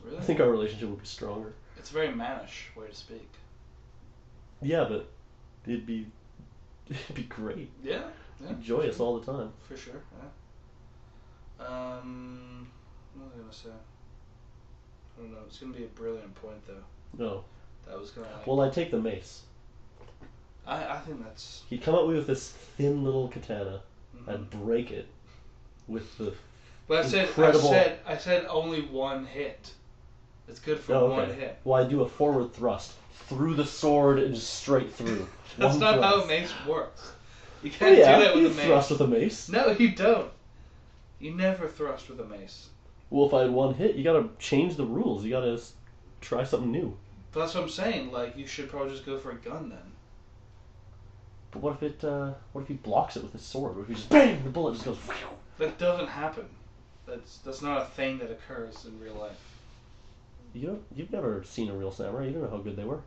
Really? I think our relationship would be stronger. It's a very mannish way to speak. Yeah, but it'd be great. Yeah. Joyous all the time. For sure, yeah. What was I going to say? I don't know. It's going to be a brilliant point, though. No. That was going to... Well, I'd take the mace. I think that's... He'd come up with this thin little katana. I'd break it with the But I said only one hit. It's good for one hit. Well, I do a forward thrust through the sword and just straight through. That's not how a mace works. You can't do that with a mace. Thrust with a mace. No, you don't. You never thrust with a mace. Well, if I had one hit, you gotta change the rules. You gotta try something new. But that's what I'm saying. Like, you should probably just go for a gun then. But what if he blocks it with his sword? What if he just bang, the bullet just goes. Whew. That doesn't happen. That's not a thing that occurs in real life. You've never seen a real samurai. You don't know how good they were.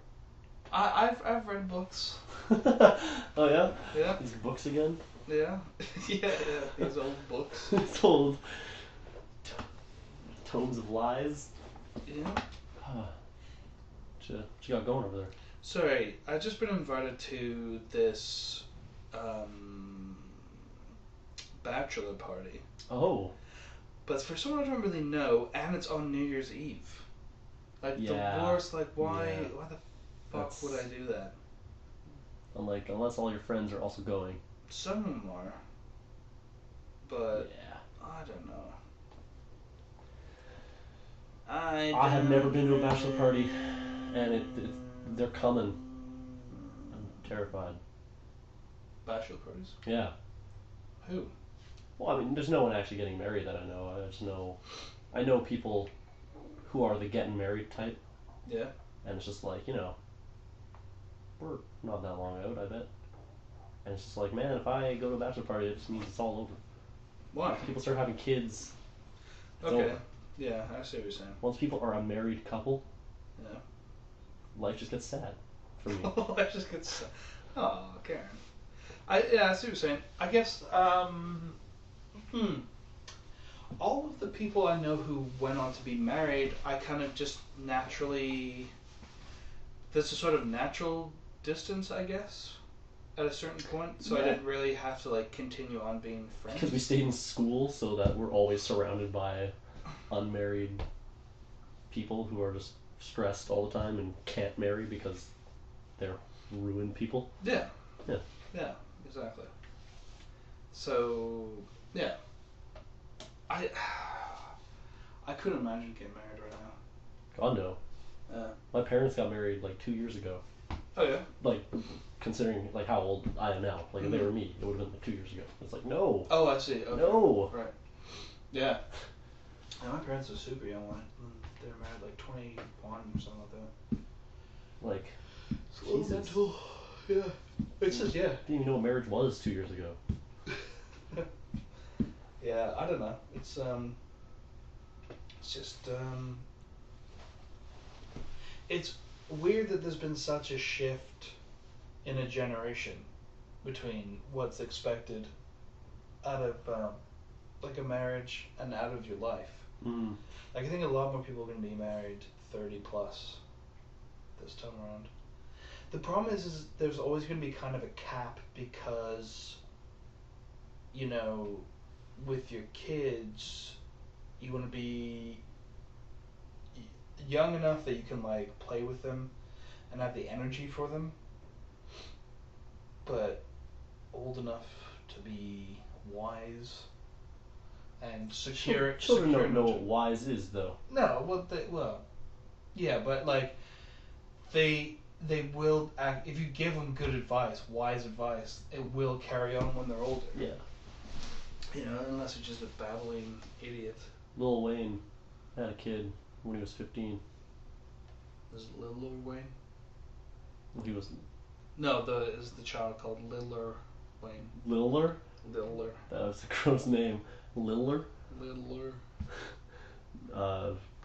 I've read books. Oh yeah. Yeah. These books again. Yeah. yeah. These old books. These old tomes of lies. Yeah. What you got going over there? Sorry, I've just been invited to this bachelor party. Oh. But for someone I don't really know, and it's on New Year's Eve. Like, the worst, like, why the fuck would I do that? Unless all your friends are also going. Some of them are. But, yeah. I don't know. I have never been to a bachelor party, and they're coming. I'm terrified. Bachelor parties? Yeah. Who? Well, I mean, there's no one actually getting married that I know. I know people who are the getting married type. Yeah. And it's just like, we're not that long out, I bet. And it's just like, man, if I go to a bachelor party, it just means it's all over. Why? If people start having kids, it's okay. over. Yeah, I see what you're saying. Once people are a married couple, yeah, life just gets sad for me. Life just gets sad. Oh, Karen. I see what you're saying. I guess, all of the people I know who went on to be married, I kind of just naturally, there's a sort of natural distance, I guess, at a certain point. So I didn't really have to like continue on being friends. Because we stayed in school, so that we're always surrounded by unmarried people who are just stressed all the time and can't marry because they're ruined people. Yeah. Yeah. Yeah, exactly. So, yeah. I couldn't imagine getting married right now. God, no. Yeah. My parents got married like 2 years ago. Oh, yeah? Like, considering like how old I am now. Like, if they were me, it would have been like 2 years ago. It's like, no. Oh, I see. Okay. No. Right. Yeah. Yeah, my parents were super young when they were married, like 21 or something like that. Like, it's a little mental. Yeah. It's just, yeah. Didn't even know what marriage was 2 years ago. Yeah, I don't know. It's just, it's weird that there's been such a shift in a generation between what's expected out of, like a marriage and out of your life. Mm. Like, I think a lot more people are going to be married 30 plus this time around. The problem is there's always going to be kind of a cap because, you know, with your kids, you want to be young enough that you can like play with them and have the energy for them, but old enough to be wise and secure. Children don't know what wise is, though. No, yeah, but like they will act if you give them good advice, wise advice. It will carry on when they're older. Yeah. You know, unless you're just a babbling idiot. Lil Wayne had a kid when he was 15. Is it Lil Wayne? He was... No, is the child called Liller Wayne. Liller? Liller. That was a gross name. Liller? Liller.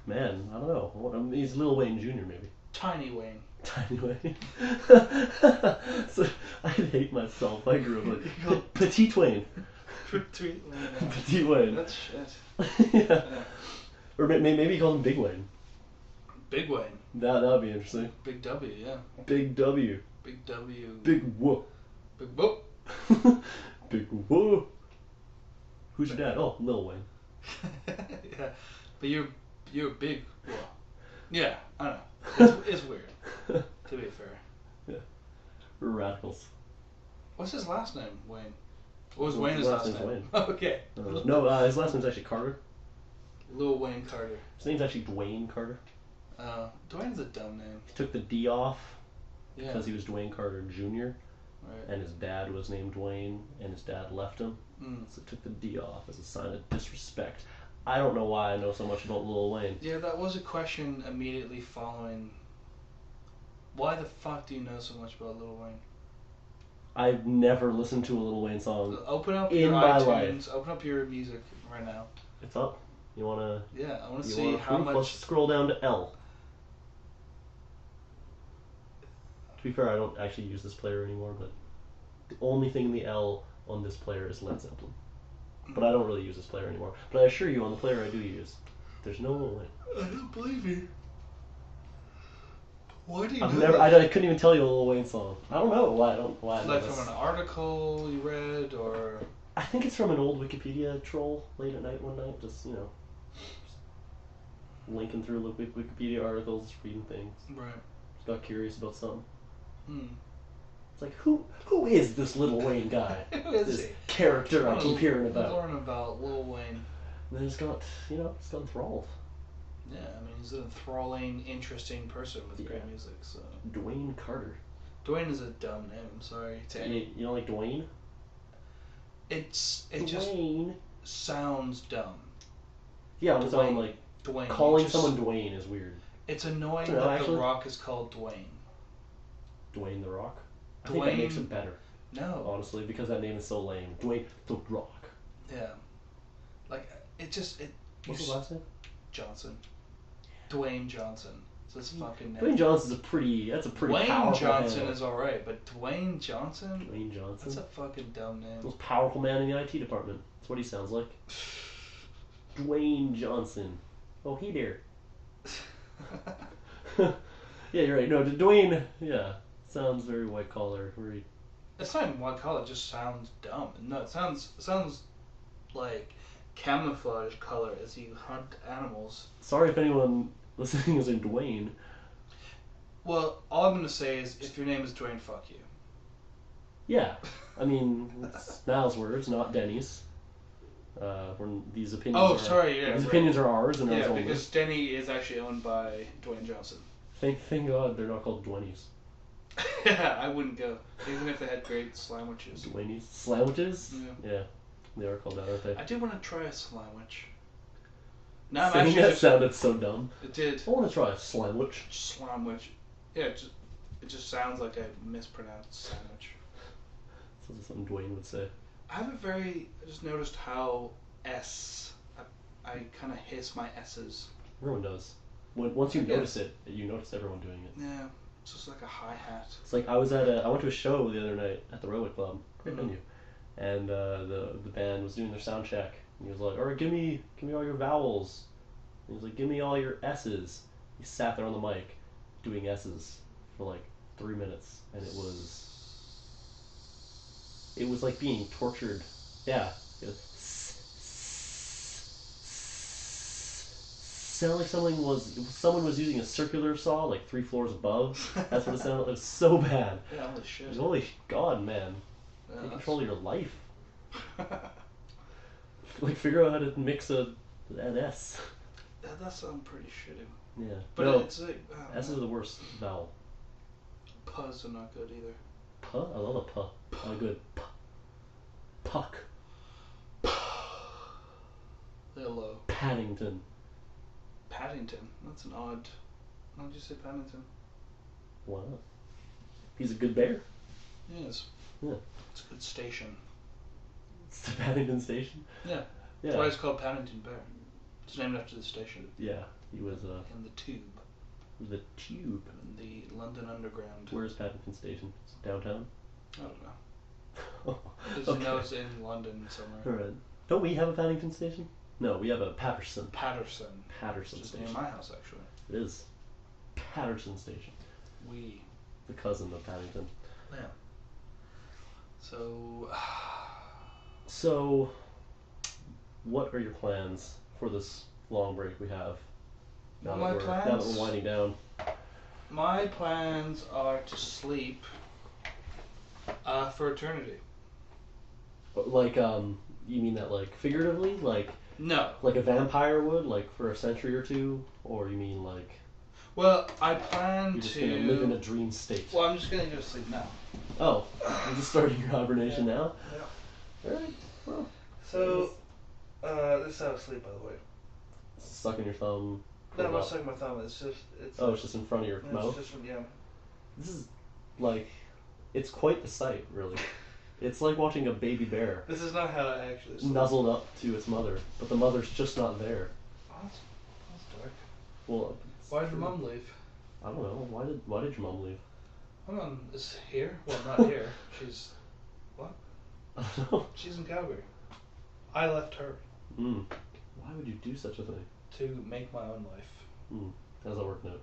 Man, I don't know. He's Lil Wayne Jr. maybe. Tiny Wayne. Tiny Wayne. So I hate myself. I grew up like Petite Wayne. Petite Wayne. Petite Wayne. That's shit. Yeah. Or maybe call him Big Wayne. Big Wayne. That would be interesting. Big W, yeah. Big W. Big W. Big whoop. Big whoop. Big whoop. Who's your dad? Oh, Lil Wayne. Yeah, but you're big. Well, yeah, I don't know. It's weird. To be fair. Yeah. We're radicals. What's his last name? Wayne. What was Wayne's last name? Wayne. Okay. No, his last name's actually Carter. Lil Wayne Carter. His name's actually Dwayne Carter. Dwayne's a dumb name. He took the D off Yeah. because he was Dwayne Carter Jr. Right. And his dad was named Dwayne, and his dad left him. Mm. So he took the D off as a sign of disrespect. I don't know why I know so much about Lil Wayne. Yeah, that was a question immediately following. Why the fuck do you know so much about Lil Wayne? I've never listened to a Lil Wayne song Open up in your my iTunes. life. Open up your music right now. It's up. You wanna? Yeah, I want to You see wanna how proof? much. Let's scroll down to L. To be fair, I don't actually use this player anymore, but the only thing in the L on this player is Led Zeppelin. But I don't really use this player anymore. But I assure you, on the player I do use, there's no Lil Wayne. I don't believe you. Why do you I've know never. that? I couldn't even tell you a Lil Wayne song. I don't know why. I know Like this. from an article you read, or I think it's from an old Wikipedia troll late at night one night. Just linking through Wikipedia articles, reading things. right? Just got curious about something. Hmm. It's like who is this Lil Wayne guy? Who is This he? character I keep hearing about. Learn about Lil Wayne. And then he's got enthralled. Yeah, I mean he's an enthralling, interesting person with great Yeah. music. So Dwayne Carter. Dwayne is a dumb name. I'm sorry to any. You don't like Dwayne? It Dwayne. just sounds dumb. Yeah, I'm saying Dwayne. like Dwayne. calling just, someone Dwayne is weird. It's annoying No, that actually- The Rock is called Dwayne. Dwayne the Rock. I think that makes it better, No. honestly, because that name is so lame. Dwayne the Rock. Yeah. Like it. What's his last name? Johnson. Dwayne Johnson. It's his fucking name. Dwayne Johnson's a pretty Dwayne powerful Johnson handle. is alright, but Dwayne Johnson? Dwayne Johnson? That's a fucking dumb name. Most powerful man in the IT department. That's what he sounds like. Dwayne Johnson. Oh, hey there. Yeah, you're right. No, Dwayne, yeah, sounds very white collar. Very. It's not even white collar. It just sounds dumb. No, it sounds like camouflage color as you hunt animals. Sorry if anyone listening is in Dwayne. Well, all I'm gonna say is, if your name is Dwayne, fuck you. Yeah, I mean, it's Niall's words, not Denny's. When these opinions. These opinions are ours, and ours only. Because Denny is actually owned by Dwayne Johnson. Thank God they're not called Dwennies. Yeah, I wouldn't go, even if they had great sandwiches. Dwennies? Sandwiches? Yeah. They are called that, aren't they? I do want to try a sandwich. No, Saying that sounded so dumb. It did. I want to try a sandwich. Sandwich. Yeah, it just sounds like a mispronounced sandwich. Sounds like something Dwayne would say. I just noticed how I kind of hiss my S's. Everyone does. Once you notice it, you notice everyone doing it. Yeah, it's just like a hi-hat. It's like I went to a show the other night at the Railway Club, great venue, and the band was doing their sound check. And he was like, "All right, give me all your vowels." And he was like, "Give me all your S's." He sat there on the mic, doing S's for like 3 minutes, and it was like being tortured. Yeah. Sounded like someone was using a circular saw like 3 floors above. That's what it sounded like. It was so bad. Yeah, holy shit. Holy God, man. Yeah, Take control of your life. Like, figure out how to mix an S. That sounds pretty shitty. Yeah. But no, it's like... S's are the worst vowel. P's are not good either. Puh? I love a puh. Not good. Puh. Puck. Hello. Paddington. Paddington. That's an odd... Why did you say Paddington? Why not? He's a good bear. Yes. Yeah. It's a good station. It's the Paddington Station? Yeah. That's why it's called Paddington Bear. It's named after the station. Yeah. He was, in the Tube. The Tube? In the London Underground. Where's Paddington Station? It's downtown? I don't know. Because you know it's in London somewhere. Alright. Don't we have a Paddington Station? No, we have a Patterson. Patterson Patterson Just Station. near my house, actually. It is. Patterson Station. The cousin of Paddington. Yeah. So, what are your plans for this long break we have? Now My that plans? we're winding down. My plans are to sleep for eternity. Like, you mean that like figuratively? Like No. a vampire would, like for a century or two? Or you mean like Well, I plan you're just to... gonna live in a dream state? Well, I'm just going to go to sleep now. Oh, you're just starting your hibernation now? Yeah. Alright, well. So, this is how I sleep, by the way. Sucking your thumb. No, I'm not sucking my thumb. It's just... It's just in front of your mouth? It's just, yeah. This is, like, it's quite the sight, really. It's like watching a baby bear This is not how I actually sleep. nuzzled up to its mother, but the mother's just not there. Oh, that's dark. Well, Why did Mum leave? I don't know. Why did your mom leave? My mum is here. Well, not here. She's... What? I don't know. She's in Calgary. I left her Why would you do such a thing? to make my own life. How's that working out?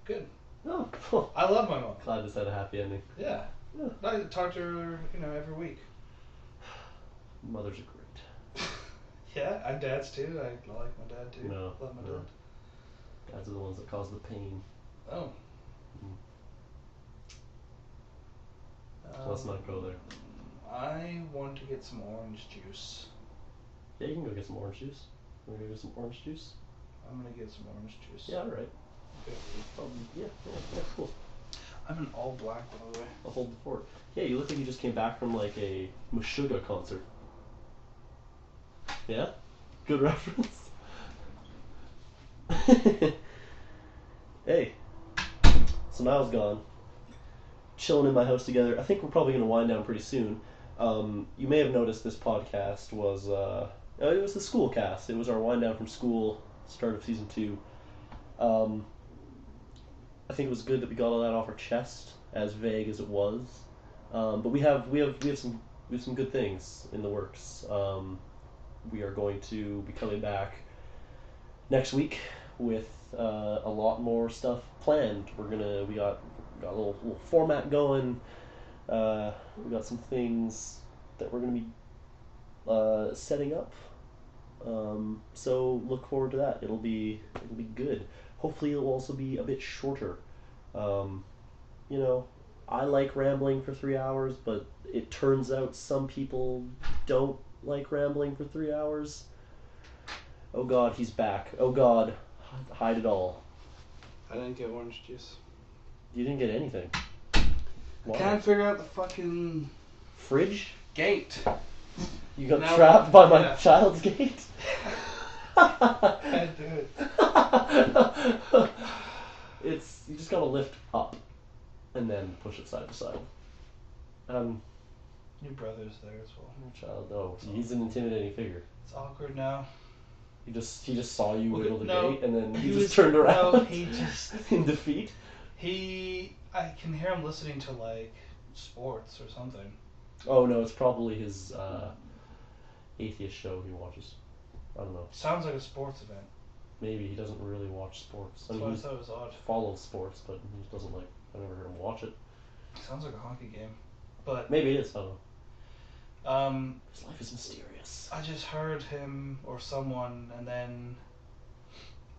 Good. Oh, I love my mom. glad this had a happy ending. Yeah. I talk to her, every week. Mothers are great. Yeah, and dads too. I like my dad too. No, Love my no. dad. Dads are the ones that cause the pain. Oh. Let's not go there. I want to get some orange juice. Yeah, you can go get some orange juice. Want to go get some orange juice? I'm gonna get some orange juice. Yeah, alright. Okay. Yeah, cool. I'm in all black, by the way. I'll hold the fort. Yeah, you look like you just came back from like a Meshuggah concert. Yeah? Good reference. Hey. So Niall's gone. Chilling in my house together. I think we're probably going to wind down pretty soon. You may have noticed this podcast was, it was the school cast. It was our wind down from school, start of season 2. I think it was good that we got all that off our chest, as vague as it was. But we have some good things in the works. We are going to be coming back next week with a lot more stuff planned. We got a little format going. We got some things that we're gonna be setting up. So look forward to that. It'll be good. Hopefully it'll also be a bit shorter. You know, I like rambling for 3 hours, but it turns out some people don't like rambling for 3 hours. Oh God, he's back. Oh God, hide it all. I didn't get orange juice. You didn't get anything. Why? I can't figure out the fucking Fridge? gate. You got trapped by my child's gate? Can't do it. You just gotta lift up and then push it side to side. Your brother's there as well. Child, no, he's an intimidating figure. It's awkward now. He just saw you wiggle the gate and then he was, just turned around. No, he just in defeat. I can hear him listening to like sports or something. Oh no, it's probably his atheist show he watches. I don't know. Sounds like a sports event. Maybe he doesn't really watch sports. That's why I thought it was odd. Follows sports, but he doesn't like. I never heard him watch it. Sounds like a hockey game, but maybe it is. I don't know. Um, his life is mysterious. I just heard him or someone, and then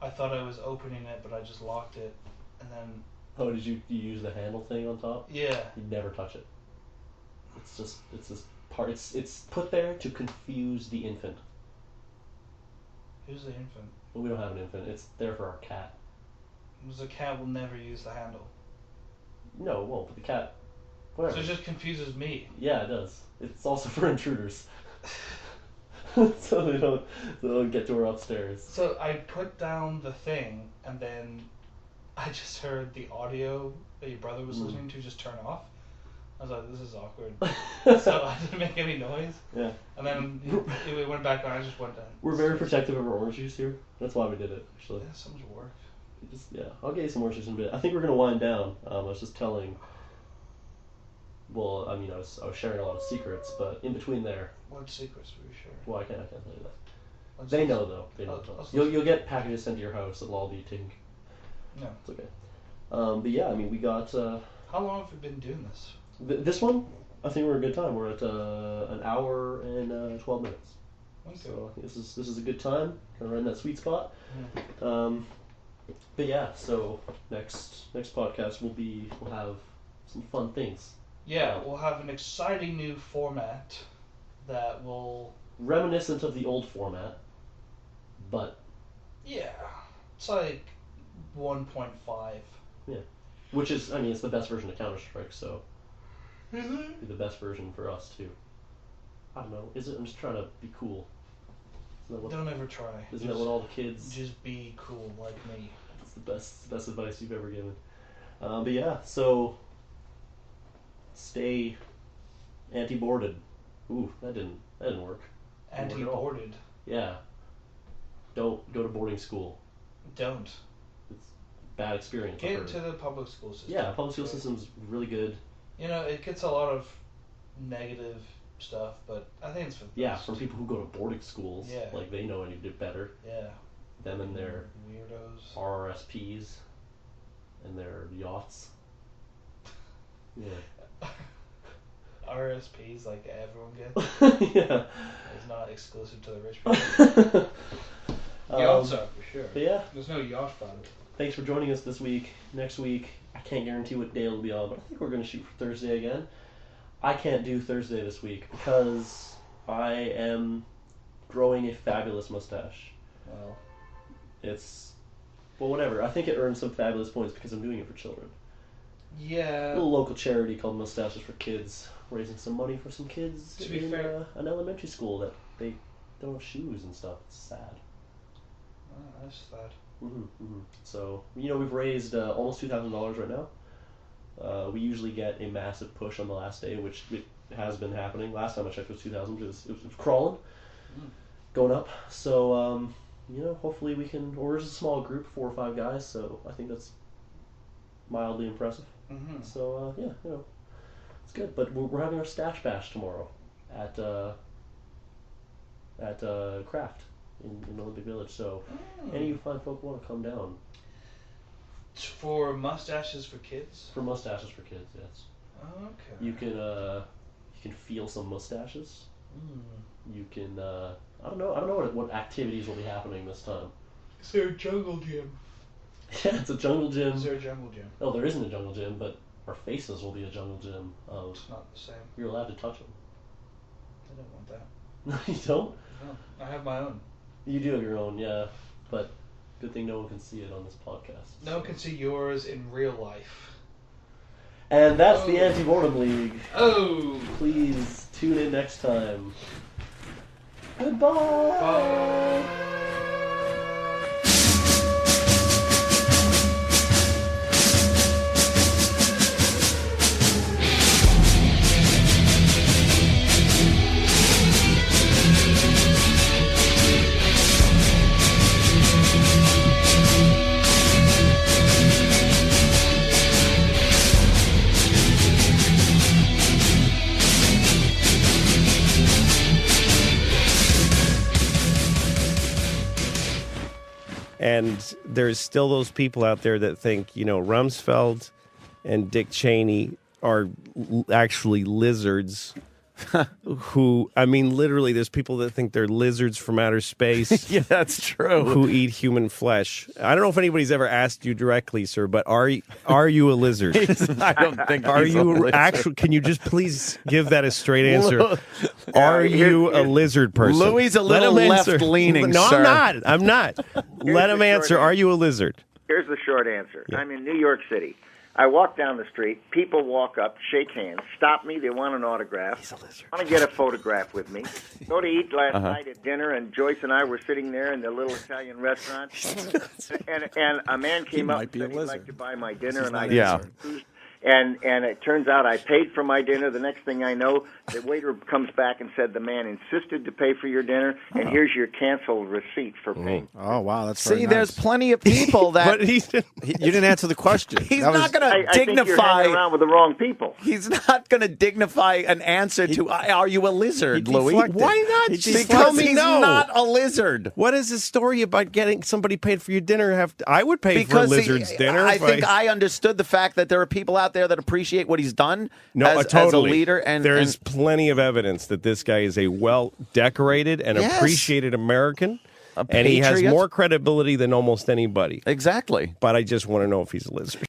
I thought I was opening it, but I just locked it, and then. Oh, did you use the handle thing on top? Yeah. You never touch it. It's this part. It's put there to confuse the infant. Who's the infant? Well, we don't have an infant. It's there for our cat. Because the cat will never use the handle. No, it won't. But the cat, whatever. So it just confuses me. Yeah, it does. It's also for intruders. so they don't get to her upstairs. So I put down the thing, and then I just heard the audio that your brother was listening to just turn off. I was like, this is awkward. So I didn't make any noise. Yeah. And then it went back on. I just went down. We're very protective of our orange juice here. That's why we did it, actually. Yeah, so much work. I'll get you some orange juice in a bit. I think we're going to wind down. I was just telling... Well, I mean, I was sharing a lot of secrets, but in between there... What secrets were you sharing? Well, I can't tell you that. They know, though. They know. You'll get packages sent to your house that'll all be taken. No. It's okay. But yeah, I mean, we got... How long have we been doing this? This one, I think we're at a good time. We're at an hour and 12 minutes. Okay. So I think this is a good time. Kind of right in that sweet spot. Yeah. But yeah, so next podcast we'll have some fun things. Yeah, we'll have an exciting new format that will... Reminiscent of the old format, but... Yeah. It's like 1.5. Yeah. Which is, I mean, it's the best version of Counter-Strike, so... Mm-hmm. Be the best version for us, too. I don't know. Is it? I'm just trying to be cool. Don't ever try. Isn't that what all the kids... Just be cool like me. That's the best advice you've ever given. But yeah, so... Stay anti-boarded. Ooh, that didn't work. Anti-boarded? Yeah. Don't go to boarding school. Don't. It's a bad experience. Get into the public school system. Yeah, public school system's really good. You know, it gets a lot of negative stuff, but I think it's for the best. Yeah, from people who go to boarding schools. Yeah. Like, they know any better. Yeah. Them and their weirdos. RRSPs and their yachts. Yeah. RSPs like everyone gets. Yeah. It's not exclusive to the rich people. Yachts are for sure. But yeah. There's no yacht fund. Thanks for joining us this week. Next week, I can't guarantee what day it'll be on, but I think we're going to shoot for Thursday again. I can't do Thursday this week because I am growing a fabulous mustache. Well, well, whatever. I think it earns some fabulous points because I'm doing it for children. Yeah. A little local charity called Mustaches for Kids, raising some money for some kids to be in fair, an elementary school that they don't have shoes and stuff. It's sad. That's sad. So, we've raised almost $2,000 right now. We usually get a massive push on the last day, which it has been happening. Last time I checked it was 2,000. It was crawling, going up. So, hopefully we can, or it's a small group, 4 or 5 guys, so I think that's mildly impressive. Mm-hmm. So yeah, it's good. But we're having our stash bash tomorrow at Craft in Olympic Village. So any of you fine folk want to come down? For mustaches for kids? For mustaches for kids, yes. Okay. You can feel some mustaches. You can I don't know what activities will be happening this time. Is there a jungle gym? Yeah, it's a jungle gym. Is there a jungle gym? No, there isn't a jungle gym, but our faces will be a jungle gym. It's not the same. You're allowed to touch them. I don't want that. No, you don't? No, I have my own. You do have your own, yeah. But good thing no one can see it on this podcast. No one can see yours in real life. And that's the Anti-Boredom League. Oh! Please tune in next time. Goodbye! Bye. And there's still those people out there that think, Rumsfeld and Dick Cheney are actually lizards. Literally, there's people that think they're lizards from outer space. Yeah, that's true. Who eat human flesh. I don't know if anybody's ever asked you directly, sir, but are you a lizard? I don't think Are he's you a lizard. actually? Can you just please give that a straight answer? Are you a lizard person? Louis a Let little him answer. left-leaning, No, sir. I'm not. Let him answer. Are you a lizard? Here's the short answer. I'm in New York City. I walk down the street. People walk up, shake hands, stop me. They want an autograph. He's a lizard. Want to get a photograph with me. Go to eat last night at dinner, and Joyce and I were sitting there in the little Italian restaurant. and a man came up and said he'd like to buy my dinner, and I refused. And it turns out I paid for my dinner. The next thing I know, the waiter comes back and said the man insisted to pay for your dinner, and here's your canceled receipt for paying. Oh, wow, that's See, very there's nice. plenty of people that But he's You didn't answer the question. he's That was- not going I to think you're dignify. hanging around with the wrong people. He's not going to dignify an answer to "Are you a lizard, he Louis?" deflected. Why not? He Just tell Because me he's no. not a lizard. What is the story about getting somebody paid for your dinner? I would pay for a Because lizard's dinner. I if think I understood the fact that there are people out there that appreciate what he's done as totally. a leader. And there's plenty of evidence that this guy is a well-decorated and Yes. appreciated American, A and he has patriot. more credibility than almost anybody. exactly. But I just want to know if he's a lizard.